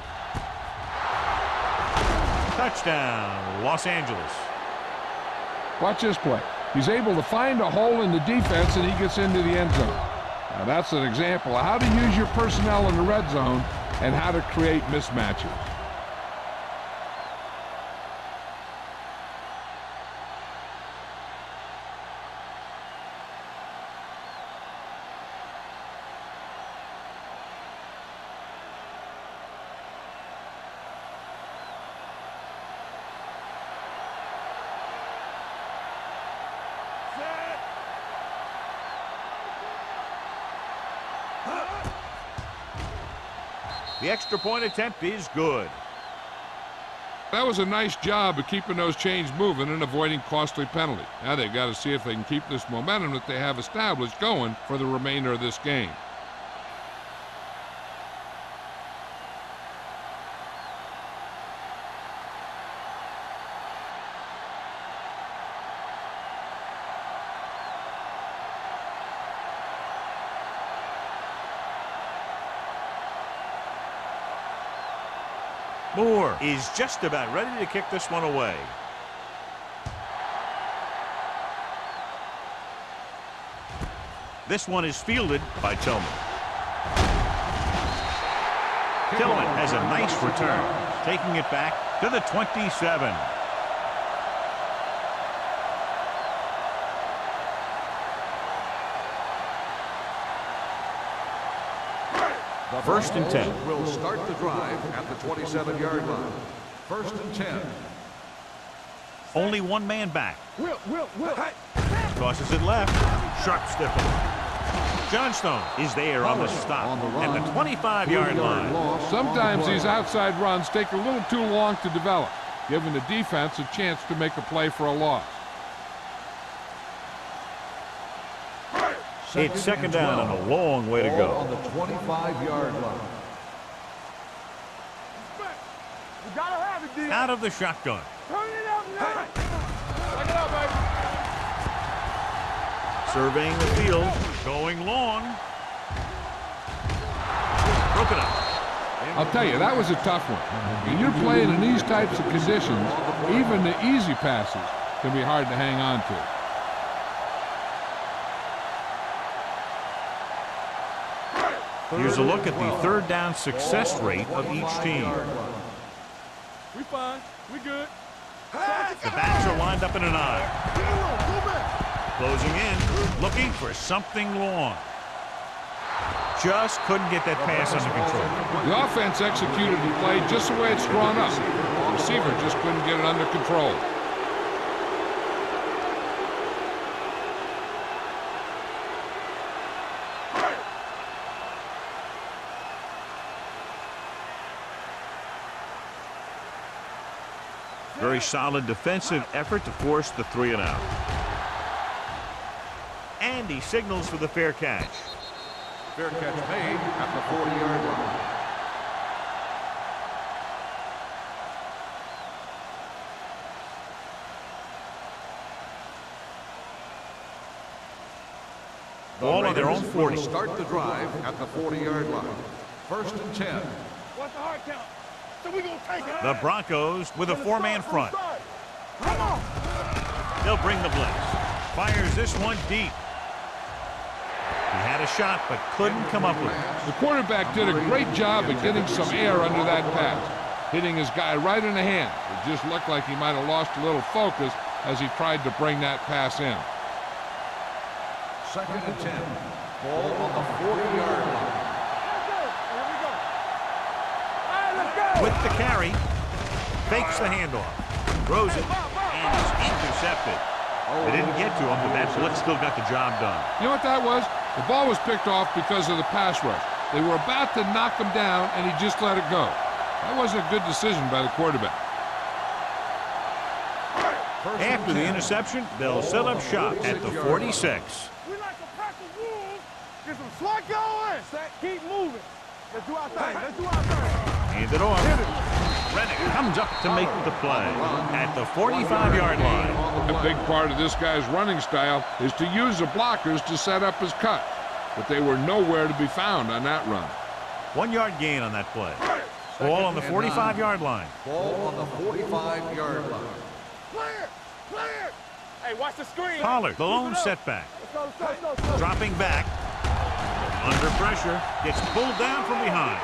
Touchdown, Los Angeles. Watch this play. He's able to find a hole in the defense, and he gets into the end zone. Now, that's an example of how to use your personnel in the red zone and how to create mismatches. The extra point attempt is good. That was a nice job of keeping those chains moving and avoiding costly penalties. Now they've got to see if they can keep this momentum that they have established going for the remainder of this game. Moore is just about ready to kick this one away. This one is fielded by Tillman. Tillman has a nice return, taking it back to the 27. First and 10. Will start the drive at the 27-yard line. First and 10. Only one man back. Will. Tosses it left. Sharp stiffle. Johnstone is there on the stop at the 25-yard line. Sometimes these outside runs take a little too long to develop, giving the defense a chance to make a play for a loss. It's second down and a long way to Ball go. on the 25-yard line. You gotta have it, D. Out of the shotgun. Turn it up now. Check it out, baby. Surveying the field. Going long. Broken up. I'll tell you, that was a tough one. When you're playing in these types of conditions, even the easy passes can be hard to hang on to. Here's a look at the third down success rate of each team. We fine. We good. The backs are lined up in an eye. Closing in, looking for something long. Just couldn't get that pass under control. The offense executed the play just the way it's drawn up. The receiver just couldn't get it under control. Very solid defensive effort to force the 3-and-out. And he signals for the fair catch. Fair catch made at the 40-yard line. Ball on their own 40. Start the drive at the 40-yard line. First and 10. What's the hard count? So we gonna take it. The Broncos with a 4-man front. Come on. They'll bring the blitz. Fires this one deep. He had a a shot, but couldn't come up with it. The quarterback did a great job of getting some air under that pass, hitting his guy right in the hand. It just looked like he might have lost a little focus as he tried to bring that pass in. 2nd and 10. Ball on the 40-yard line. With the carry, fakes the handoff, throws it, and is intercepted. They didn't get to him, but that blitz still got the job done. You know what that was? The ball was picked off because of the pass rush. They were about to knock him down, and he just let it go. That wasn't a good decision by the quarterback. After the interception, they'll set up shop at the 46. We like a pack of wolves. Get some slug going. Keep moving. Let's do our thing. Let's do our thing. Hand it off. Rennick comes up to make the play at the 45-yard line. A big part of this guy's running style is to use the blockers to set up his cut, but they were nowhere to be found on that run. 1 yard gain on that play. Ball on the 45-yard line. Ball on the 45-yard line. Clear. Clear. Hey, watch the screen. Pollard, the lone setback. Let's go. Dropping back. Under pressure. Gets pulled down from behind.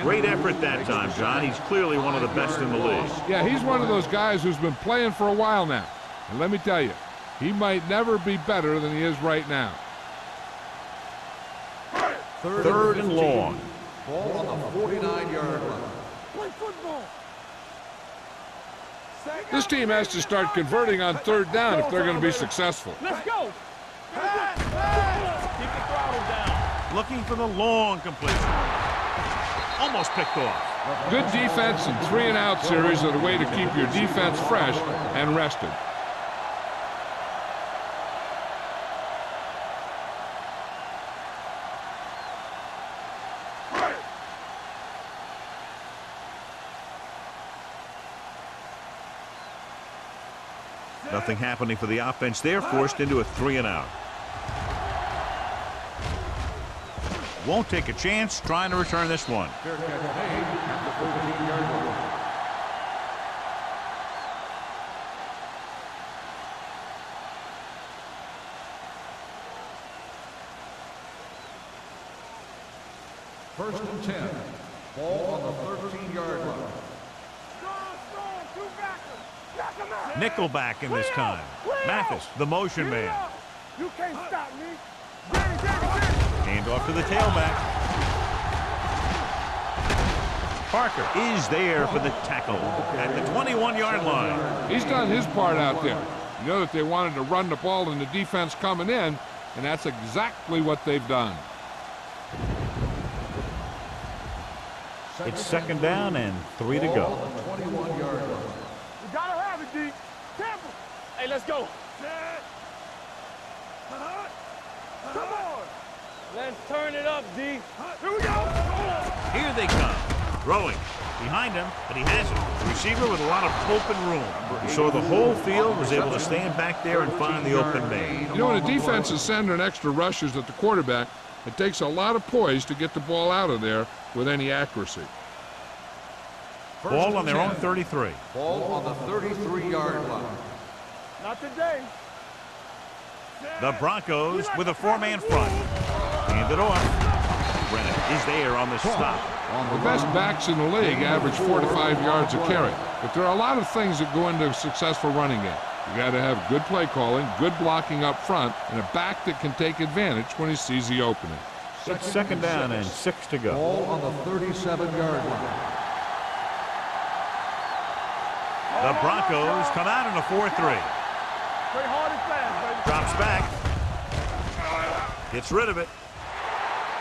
Great effort that time, John. He's clearly one of the best in the league. Yeah, he's one of those guys who's been playing for a while now. And let me tell you, he might never be better than he is right now. 3rd and long. Ball on the 49-yard line. Play football. This team has to start converting on 3rd down if they're going to be successful. Let's go. Keep the throttle down. Looking for the long completion. Almost picked off. Good defense and 3-and-out series are the way to keep your defense fresh and rested. Nothing happening for the offense. They're forced into a 3-and-out. Won't take a chance trying to return this one. Fair catch made at the 13-yard line. First and 10. Ball on the 13-yard line. Nickelback in this time. Mathis, the motion man. You can't stop me. Hand off to the tailback. Parker is there for the tackle at the 21-yard line. He's done his part out there. You know that they wanted to run the ball and the defense coming in, and that's exactly what they've done. It's 2nd down and 3 to go. 21-yard line. You gotta have it, D. Temple. Hey, let's go. Come on. Let's turn it up, D. Here we go. Here they come. Throwing. Behind him, but he has it. The receiver with a lot of open room. So the whole field was able to stand back there and find the open man. You know, when a defense is sending extra rushers at the quarterback, it takes a lot of poise to get the ball out of there with any accuracy. Ball on their own 33. Ball on the 33-yard line. Not today. The Broncos with a 4-man front. Hand it off. Brennan is there on the stop. The best backs in the league average 4 to 5 yards a carry. But there are a lot of things that go into a successful running game. You got to have good play calling, good blocking up front, and a back that can take advantage when he sees the opening. It's 2nd down and 6 to go. Ball on the 37-yard line. The Broncos come out in a 4-3. Play hard and fast, baby. Drops back. Gets rid of it.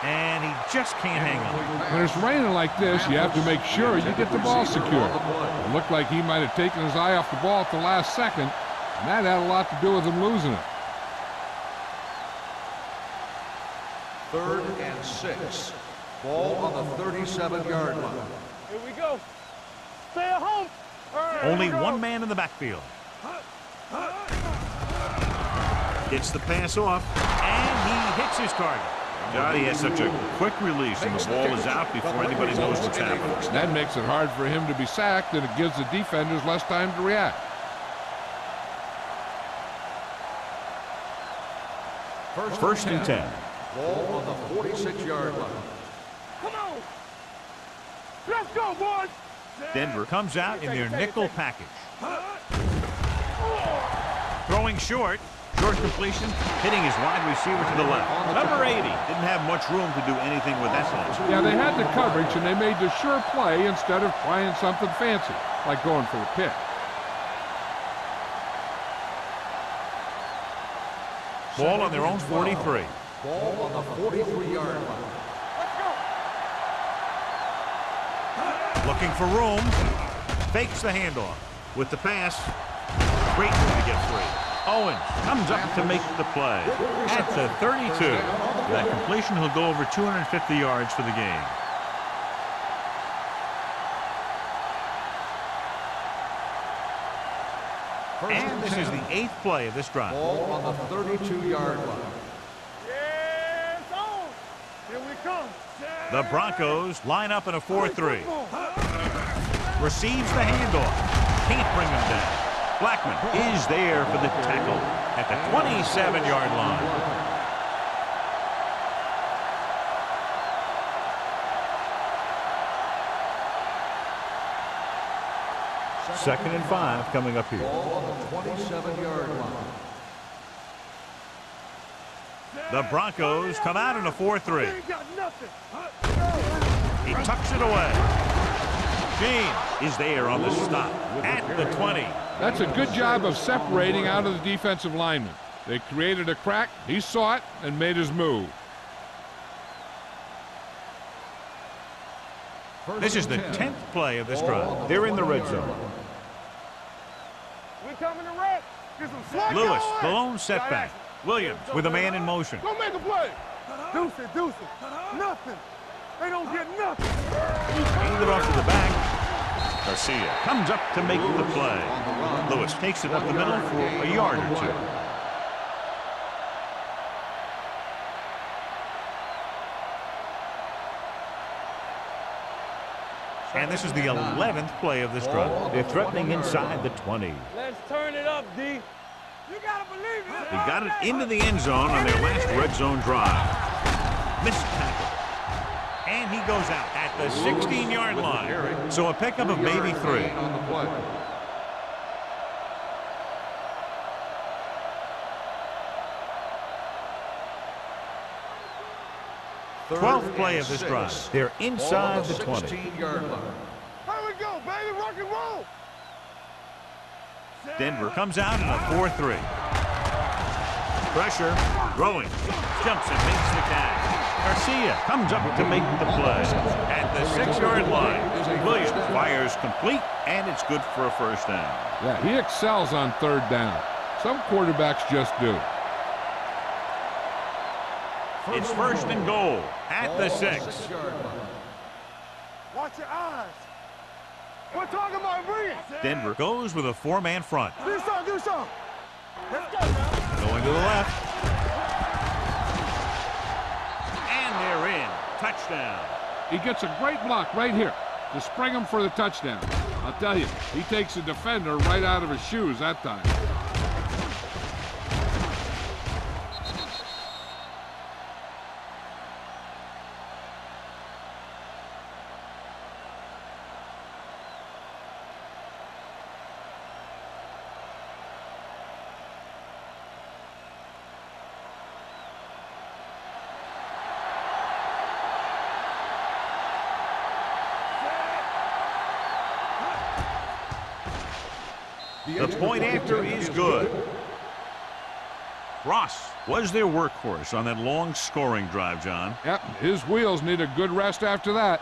And he just can't hang on. When it's raining like this, you have to make sure you get the ball secure. It looked like he might have taken his eye off the ball at the last second, and that had a lot to do with him losing it. 3rd and 6. Ball on the 37-yard line. Here we go. Stay at home. Only one man in the backfield. Gets the pass off, and he hits his target. God, he has such a quick release, and the ball is out before anybody knows what's happening. That makes it hard for him to be sacked, and it gives the defenders less time to react. First and 10. Ball on the 46-yard line. Come on. Let's go, boys. Denver comes out in their nickel package. Throwing short. Short completion, hitting his wide receiver to the left. Number 80 didn't have much room to do anything with that one. Yeah, they had the coverage, and they made the sure play instead of trying something fancy, like going for the pick. Ball on their own 43. Ball on the 43-yard line. Looking for room. Fakes the handoff. With the pass, great move to get free. Owens comes up to make the play at the 32. That completion, he'll go over 250 yards for the game. And this is the 8th play of this drive. Ball on the 32-yard line. Yes, on. Here we come. The Broncos line up in a 4-3. Receives the handoff. Can't bring him down. Blackman is there for the tackle at the 27-yard line. Second and 5 coming up here. Ball on the 27-yard line. The Broncos come out in a 4-3. Ain't got nothing. He tucks it away. James is there on the stop at the 20. That's a good job of separating out of the defensive lineman. They created a crack, he saw it, and made his move. This is the 10th play of this drive. They're in the red zone. We coming to wreck. Get some slack Lewis, going. the lone setback. Williams with a man in motion. Go make a play. Deuce it. Nothing. They don't get nothing. Hand it off to the back. Garcia comes up to make the play. Lewis takes it up the middle for a yard or two. And this is the 11th play of this drive. They're threatening inside the 20. Let's turn it up, D. You gotta believe it. They got it into the end zone on their last red zone drive. Missed tackle. And he goes out at the 16-yard line. So a pickup of maybe 3. On the play. Third 12th play and of this 6. drive. They're inside the 20. 16-yard line. Here we go, baby. Rock and roll. Denver comes out in a 4-3. Pressure, throwing, jumps and makes the catch. Garcia comes up to make the play at the 6-yard line. Williams fires complete, and it's good for a first down. Yeah, he excels on third down. Some quarterbacks just do. It's first and goal at the 6. 6-yard line. Watch your eyes. We're talking about brilliance. Denver goes with a 4-man front. Do something. Let's go, now. Going to the left. And they're in. Touchdown. He gets a great block right here to spring him for the touchdown. I'll tell you, he takes the defender right out of his shoes that time. The point after is good. Ross was their workhorse on that long scoring drive, John. Yep, his wheels need a good rest after that.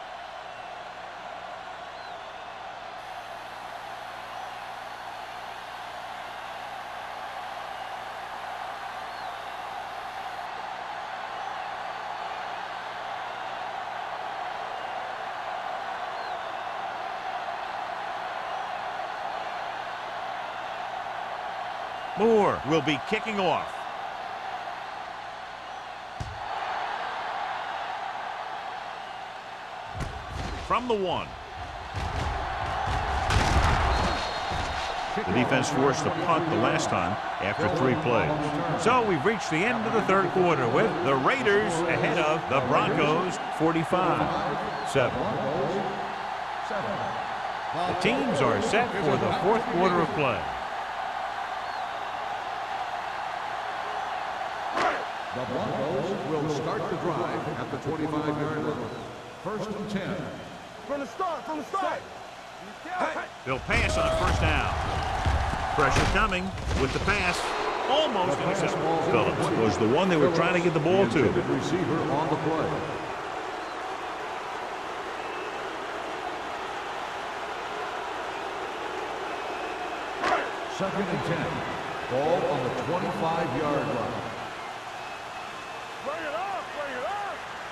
Moore will be kicking off. From the 1. The defense forced a punt the last time after 3 plays. So we've reached the end of the third quarter with the Raiders ahead of the Broncos 45-7. The teams are set for the fourth quarter of play. The Broncos will start the drive at the 25-yard line. First and 10. From the start. They'll pass on first down. Pressure coming with the pass. Almost intercepted. Phillips was the one they were trying to get the ball to. Receiver on the play. Second and 10. Ball on the 25-yard line. Bring it up.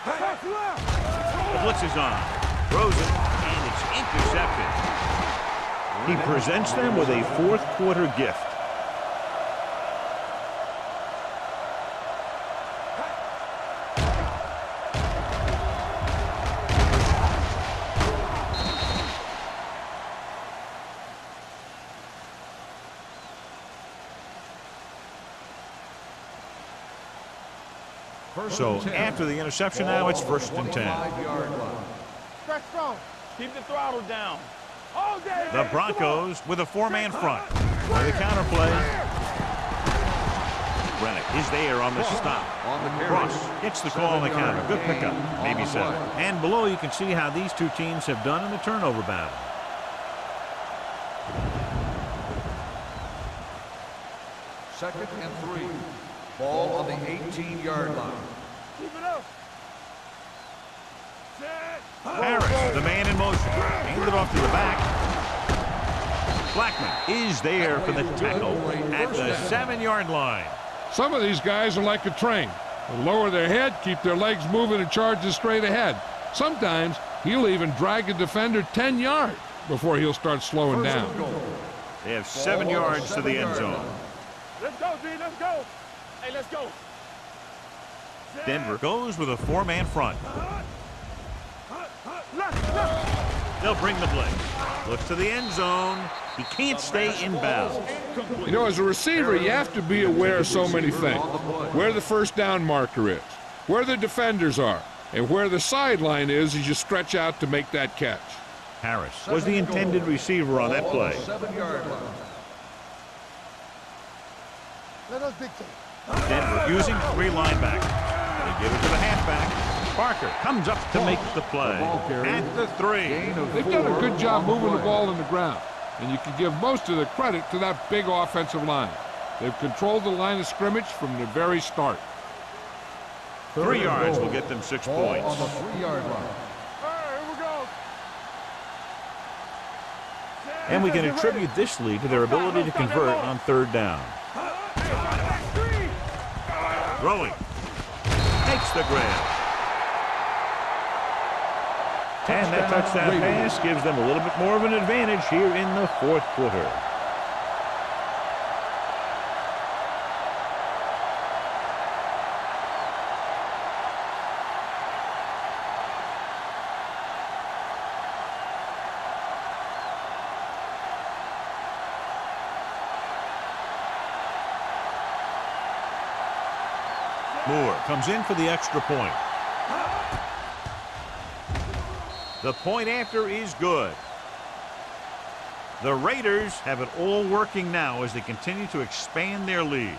Pass left. The blitz is on. Throws it, and it's intercepted. He presents them with a fourth quarter gift. So after the interception now, it's first and 10. Press strong. Keep the throttle down. All day. The Broncos with a 4-man front. By the counter play. Rennick is there on the stop. Cross gets the call on the counter. Good pickup. Maybe 7. And below you can see how these two teams have done in the turnover battle. Second and 3. Ball on the 18-yard line. Keep it up. Harris, the man in motion. Handed off to the back. Blackman is there for the tackle at the 7-yard line. Some of these guys are like a train. They'll lower their head, keep their legs moving, and charge straight ahead. Sometimes he'll even drag a defender 10 yards before he'll start slowing down. They have 7 yards to the end zone. Let's go, D. Let's go. Hey, let's go. Denver goes with a 4-man front. They'll bring the blitz. Looks to the end zone. He can't stay in bounds. You know, as a receiver, you have to be aware of so many things. Where the first down marker is, where the defenders are, and where the sideline is as you stretch out to make that catch. Harris was the intended receiver on that play. 7-yard line. Let us dictate. Denver using 3 linebackers. They give it to the halfback. Parker comes up to make the play at the 3. They've done a good job moving the ball in the ground, and you can give most of the credit to that big offensive line. They've controlled the line of scrimmage from the very start. 3 yards will get them 6 points. On the 3-yard line. All right, here we go. And we can attribute this lead to their ability to convert on 3rd down. Throwing. Takes the grab. And that touchdown pass gives them a little bit more of an advantage here in the 4th quarter. Moore comes in for the extra point. The point after is good. The Raiders have it all working now as they continue to expand their lead.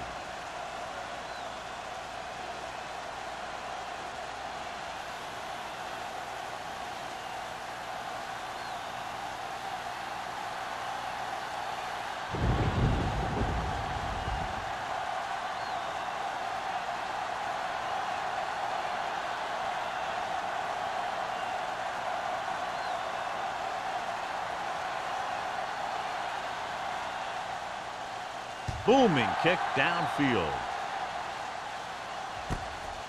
Booming kick downfield.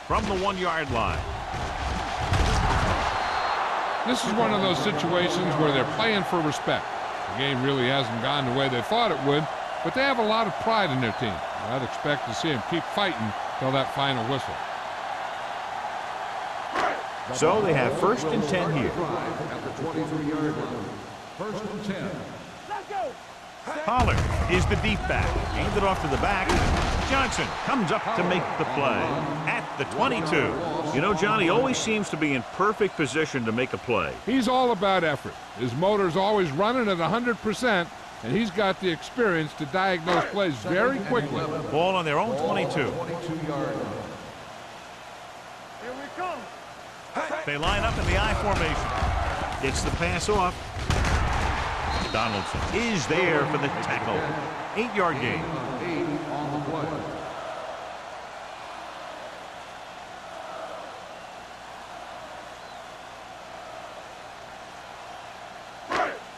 From the 1-yard line. This is one of those situations where they're playing for respect. The game really hasn't gone the way they thought it would, but they have a lot of pride in their team. I'd expect to see them keep fighting till that final whistle. So they have 1st and 10 here. At the 23-yard line. 1st and 10. Let's go. Pollard is the deep back. Handed off to the back. Johnson comes up to make the play at the 22. You know, John, he always seems to be in perfect position to make a play. He's all about effort. His motor's always running at 100%, and he's got the experience to diagnose plays very quickly. Ball on their own 22. 22-yard line. Here we come. They line up in the I formation. Gets the pass off. Donaldson is there for the tackle. 8-yard gain. 8 on the play.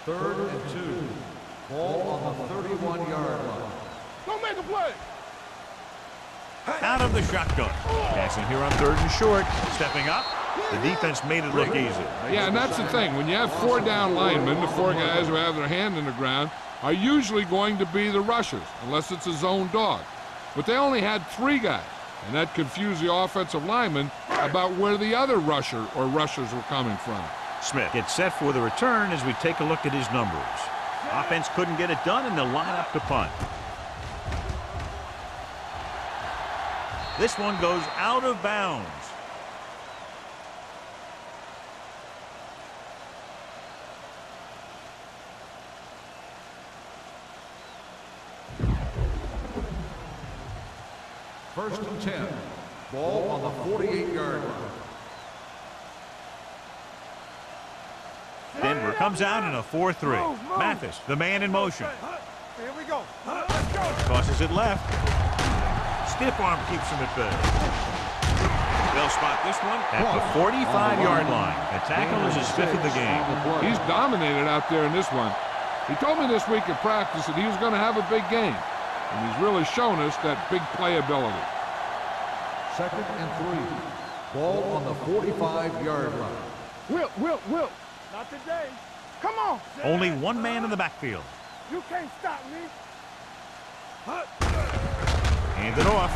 Third and 2. Ball on the 31-yard line. Don't make a play. Out of the shotgun. Passing here on 3rd and short. Stepping up. The defense made it look easy. Yeah, and that's the thing. When you have 4 down linemen, the 4 guys who have their hand in the ground are usually going to be the rushers, unless it's a zone dog. But they only had 3 guys, and that confused the offensive linemen about where the other rusher or rushers were coming from. Smith gets set for the return as we take a look at his numbers. Offense couldn't get it done, and they'll line up to punt. This one goes out of bounds. First and 10. Ball on the 48-yard line. Denver comes out in a 4-3. Mathis, the man in motion. Here we go. Let's go. Tosses it left. Stiff arm keeps him at bay. They'll spot this one at the 45-yard line. A tackle is his 5th of the game. He's dominated out there in this one. He told me this week at practice that he was going to have a big game, and he's really shown us that big playability. Second and 3. Ball on the 45-yard line. Will. Not today. Come on. Only one man in the backfield. You can't stop me. Hand it off.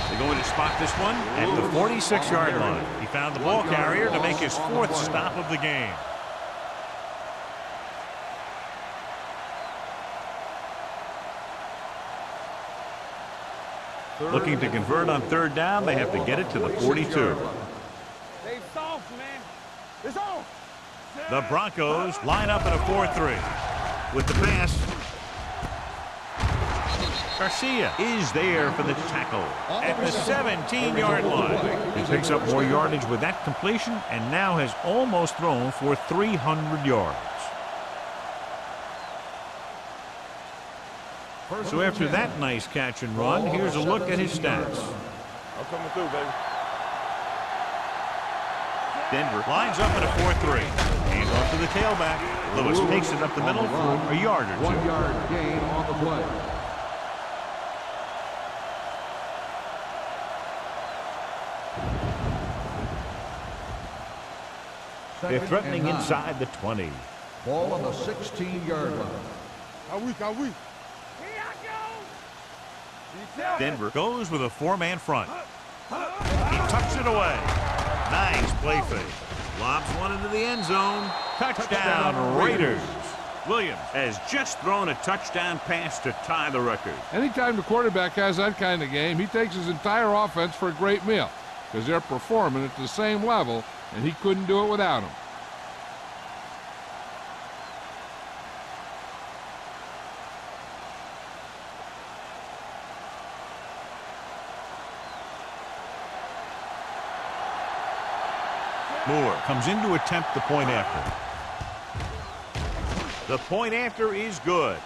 They're going to spot this one at the 46-yard line. He found the ball carrier to make his 4th stop of the game. Looking to convert on 3rd down, they have to get it to the 42. They soft, man. It's on. The Broncos line up in a 4-3. With the pass, Garcia is there for the tackle at the 17-yard line. He picks up more yardage with that completion and now has almost thrown for 300 yards. So after that nice catch and run, here's a look at his stats. I'm coming through, baby. Denver lines up in a 4-3. Hand off to the tailback. Lewis takes it up the middle for a yard or 2. 1-yard gain on the play. They're threatening inside the 20. Ball on the 16-yard line. How weak? Here I go. Denver goes with a 4-man front. He tucks it away. Nice play fake. Lobs one into the end zone. Touchdown, Raiders. Williams has just thrown a touchdown pass to tie the record. Anytime the quarterback has that kind of game, he takes his entire offense for a great meal because they're performing at the same level, and he couldn't do it without him. Moore comes in to attempt the point after. The point after is good.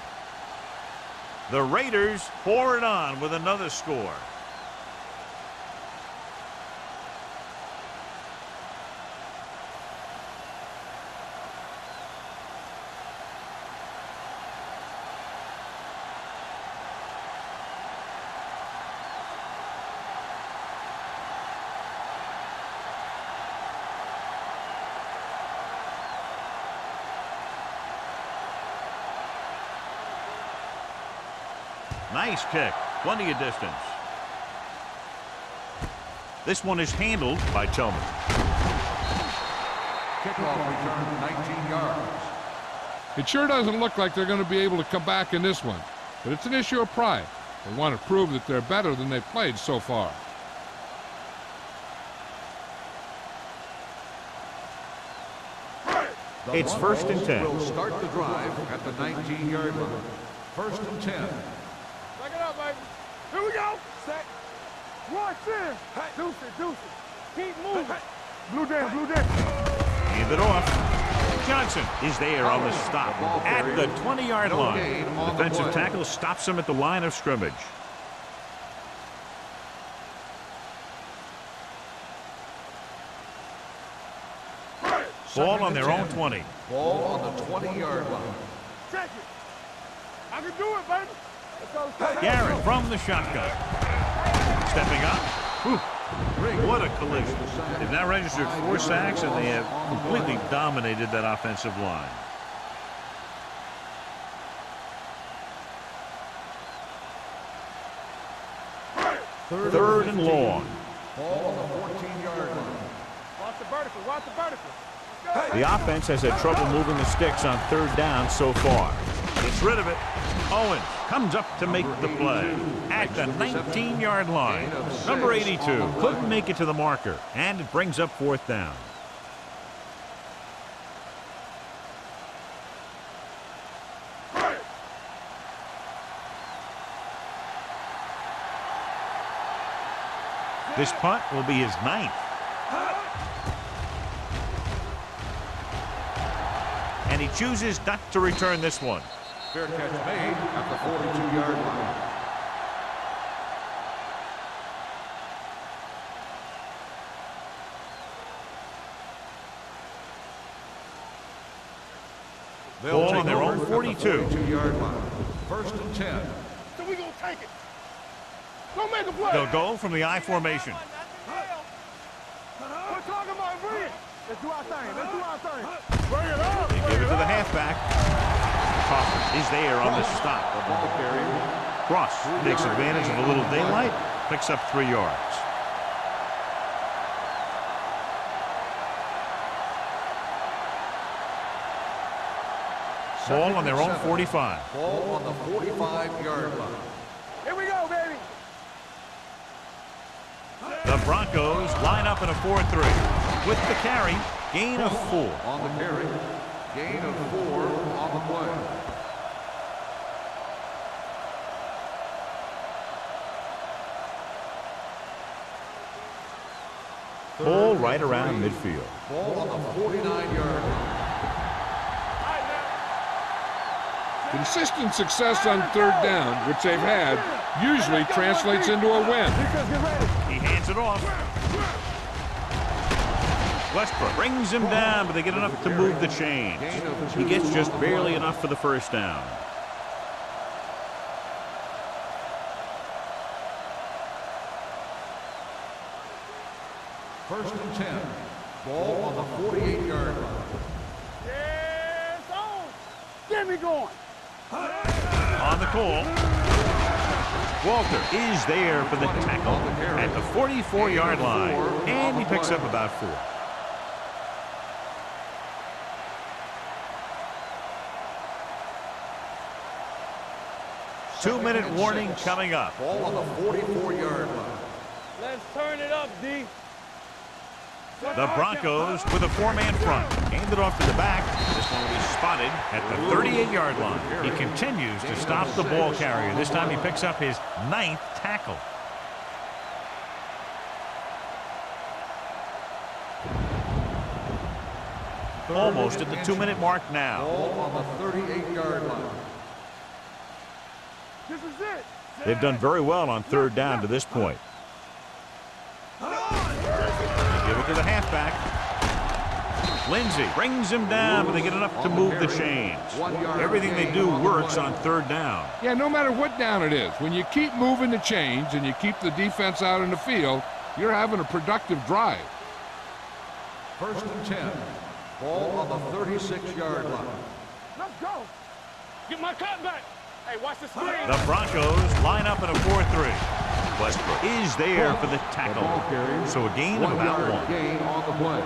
The Raiders pour it on with another score. Nice kick. Plenty of distance. This one is handled by Tillman. Kickoff return 19 yards. It sure doesn't look like they're going to be able to come back in this one, but it's an issue of pride. They want to prove that they're better than they've played so far. It's 1st and 10. Will start the drive at the 19-yard line. 1st and 10. Back it up, baby. Here we go. Set. Watch this. Deuce it, deuce it. Keep moving. Blue down, blue down. Hand it off. Johnson is there on the stop at the 20-yard line. Defensive tackle stops him at the line of scrimmage. Ball on their own 20. Ball on the 20-yard line. Check it. I can do it, baby. Let's go. Garrett from the shotgun. Stepping up. Whew. What a collision. They've now registered 4 sacks, and they have completely dominated that offensive line. Third and long. Ball on the 14-yard line. Watch the vertical, watch the vertical. The offense has had trouble moving the sticks on 3rd down so far. Gets rid of it. Owens comes up to make the play at the 19-yard line. Number 82 couldn't make it to the marker, and it brings up 4th down. This punt will be his 9th. And he chooses not to return this one. Fair catch made at the 42-yard line. Ball on their own 42. 42-yard line. 1st and 10. So we gonna take it. Don't make a play. They'll go from the I formation. We're talking about bring it. Let's do our thing. Let's do our thing. Bring it up. They give it to the halfback. Coffin is there on the stop. Cross takes advantage of a little daylight, picks up 3 yards. Ball on their own 45. Ball on the 45-yard line. Here we go, baby. The Broncos line up in a 4-3. With the carry, gain of 4. On the carry, gain of 4 on the play. Ball right around midfield. Ball on the 49-yard line. Consistent success on 3rd down, which they've had, usually translates into a win. He hands it off. Westbrook brings him down, but they get enough to move the chains. He gets just barely enough for the 1st down. First and 10. Ball on the 48-yard line. Yes, on. Get me going. On the call, Walter is there for the tackle at the 44-yard line, and he picks up about 4. Two-minute warning coming up. Ball on the 44-yard line. Let's turn it up, D. The Broncos with a 4-man front. Handed off to the back. This one will be spotted at the 38-yard line. He continues to stop the ball carrier. This time he picks up his 9th tackle. Almost at the 2-minute mark now. Ball on the 38-yard line. This is it. They've done very well on 3rd down to this point. Give it to the halfback. Lindsey brings him down, but they get enough to move the chains. Everything they do works on 3rd down. Yeah, no matter what down it is, when you keep moving the chains and you keep the defense out in the field, you're having a productive drive. First and 10. Ball on the 36-yard line. Let's go. Get my cut back. Hey, watch the screen. The Broncos line up in a 4-3. Westbrook is there for the tackle. So a gain of about 1. Gain on the play.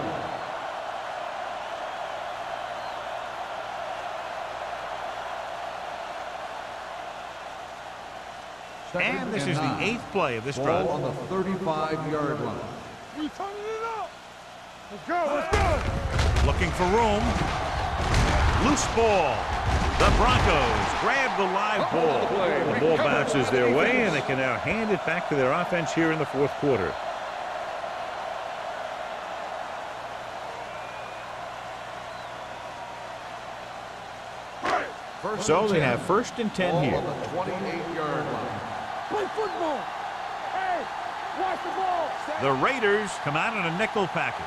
And this is the 8th play of this drive. Ball on the 35-yard line. We turning it up. Let's go, let's go. Looking for room. Loose ball. The Broncos grab the live ball. The ball bounces their way, and they can now hand it back to their offense here in the 4th quarter. So they have 1st and 10 here. On the 28-yard line. Play football. Hey, watch the ball. The Raiders come out in a nickel package.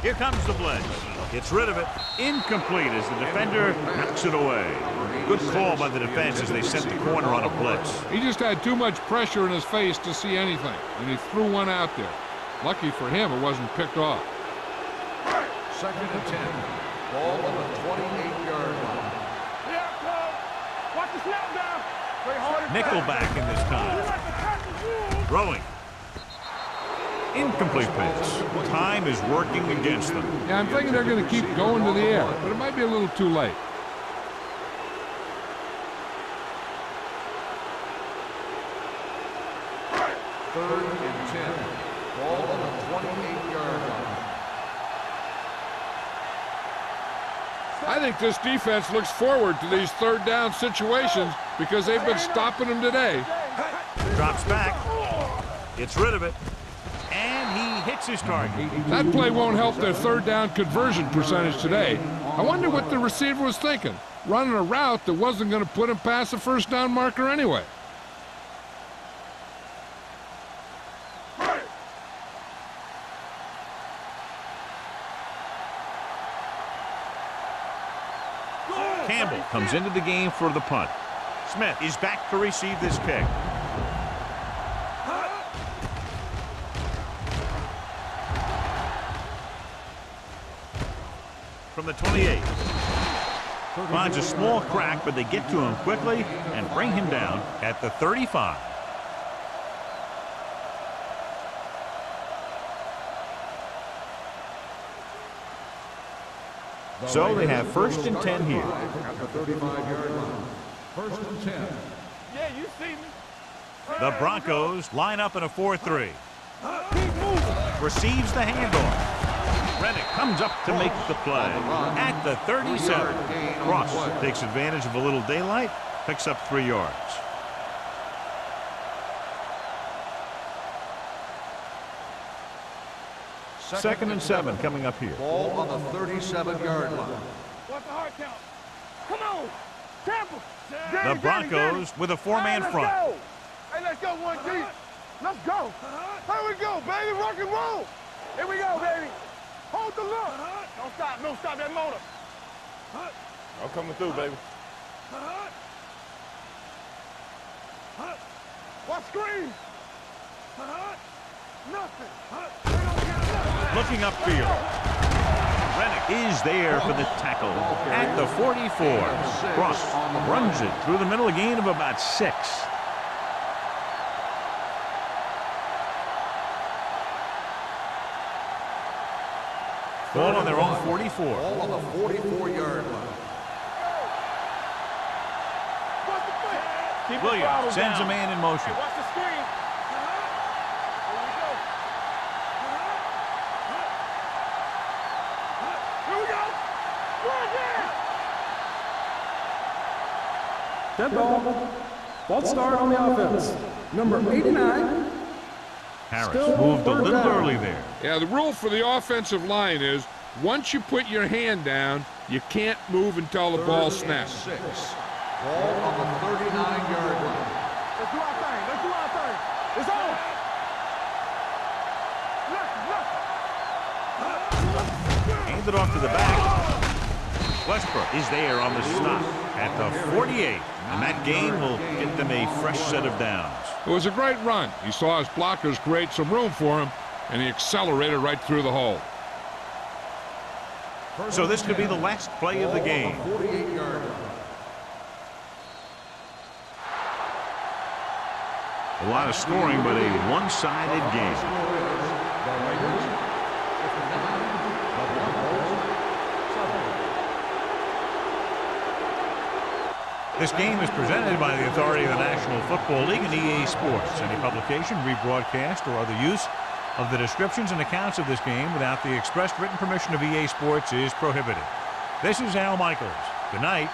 Here comes the blitz. Gets rid of it. Incomplete as the defender knocks it away. Good call by the defense as they sent the corner on a blitz. He just had too much pressure in his face to see anything, and he threw one out there. Lucky for him, it wasn't picked off. 2nd and 10. Ball on the 28-yard line. Yeah, come. Watch the snap down. Play hard and Nickelback in this We time. like to tackle you. Throwing. Incomplete pass. Time is working against them. Yeah, I'm thinking they're going to keep going to the air, but it might be a little too late. Third and 10. Ball on the 28-yard line. I think this defense looks forward to these 3rd down situations because they've been stopping them today. Drops back. Gets rid of it. And he hits his target. That play won't help their 3rd down conversion percentage today. I wonder what the receiver was thinking, running a route that wasn't going to put him past the 1st down marker anyway. Campbell comes into the game for the punt. Smith is back to receive this kick. From the 28. Finds a small crack, but they get to him quickly and bring him down at the 35. So they have 1st and 10 here. At the 35-yard line. 1st and 10. Yeah, you see me. The Broncos line up in a 4-3. Keep moving. Receives the handoff. Reddick comes up to make the play at the 37. Ross takes advantage of a little daylight, picks up 3 yards. Second and 7 coming up here. Ball on the 37-yard line. What's the hard count? Come on. Campbell. The Broncos with a 4-man front. Go. Hey, let's go 1G. Let's go. Here we go, baby. Rock and roll. Here we go, baby. Hold the look. Don't stop. Don't stop that motor. I'm coming through, baby. What screen? Nothing. They don't get nothing. Looking upfield. Reddick is there for the tackle at the 44. Ross runs it through the middle, a gain of about 6. Ball on their own 44. Ball on the 44-yard line. What's the play? Keep the Williams throttle sends down. a man in motion. Hey, watch the screen. Here we go. Dead ball. False start on the offense. Number 89. Harris Still moved a third little down. early there. Yeah, the rule for the offensive line is once you put your hand down, you can't move until the ball Third and snaps. 6. Ball on the 39-yard line. Let's do our thing. Let's do our thing. It's on. Handed off to the back. Westbrook is there on the stop at the 48. And that gain will get them a fresh set of downs. It was a great run. He saw his blockers create some room for him, and he accelerated right through the hole. So this could be the last play of the game. 48-yard line. A lot of scoring, but a one-sided game. This game is presented by the authority of the National Football League and EA Sports. Any publication, rebroadcast, or other use of the descriptions and accounts of this game without the expressed written permission of EA Sports is prohibited. This is Al Michaels. Good night.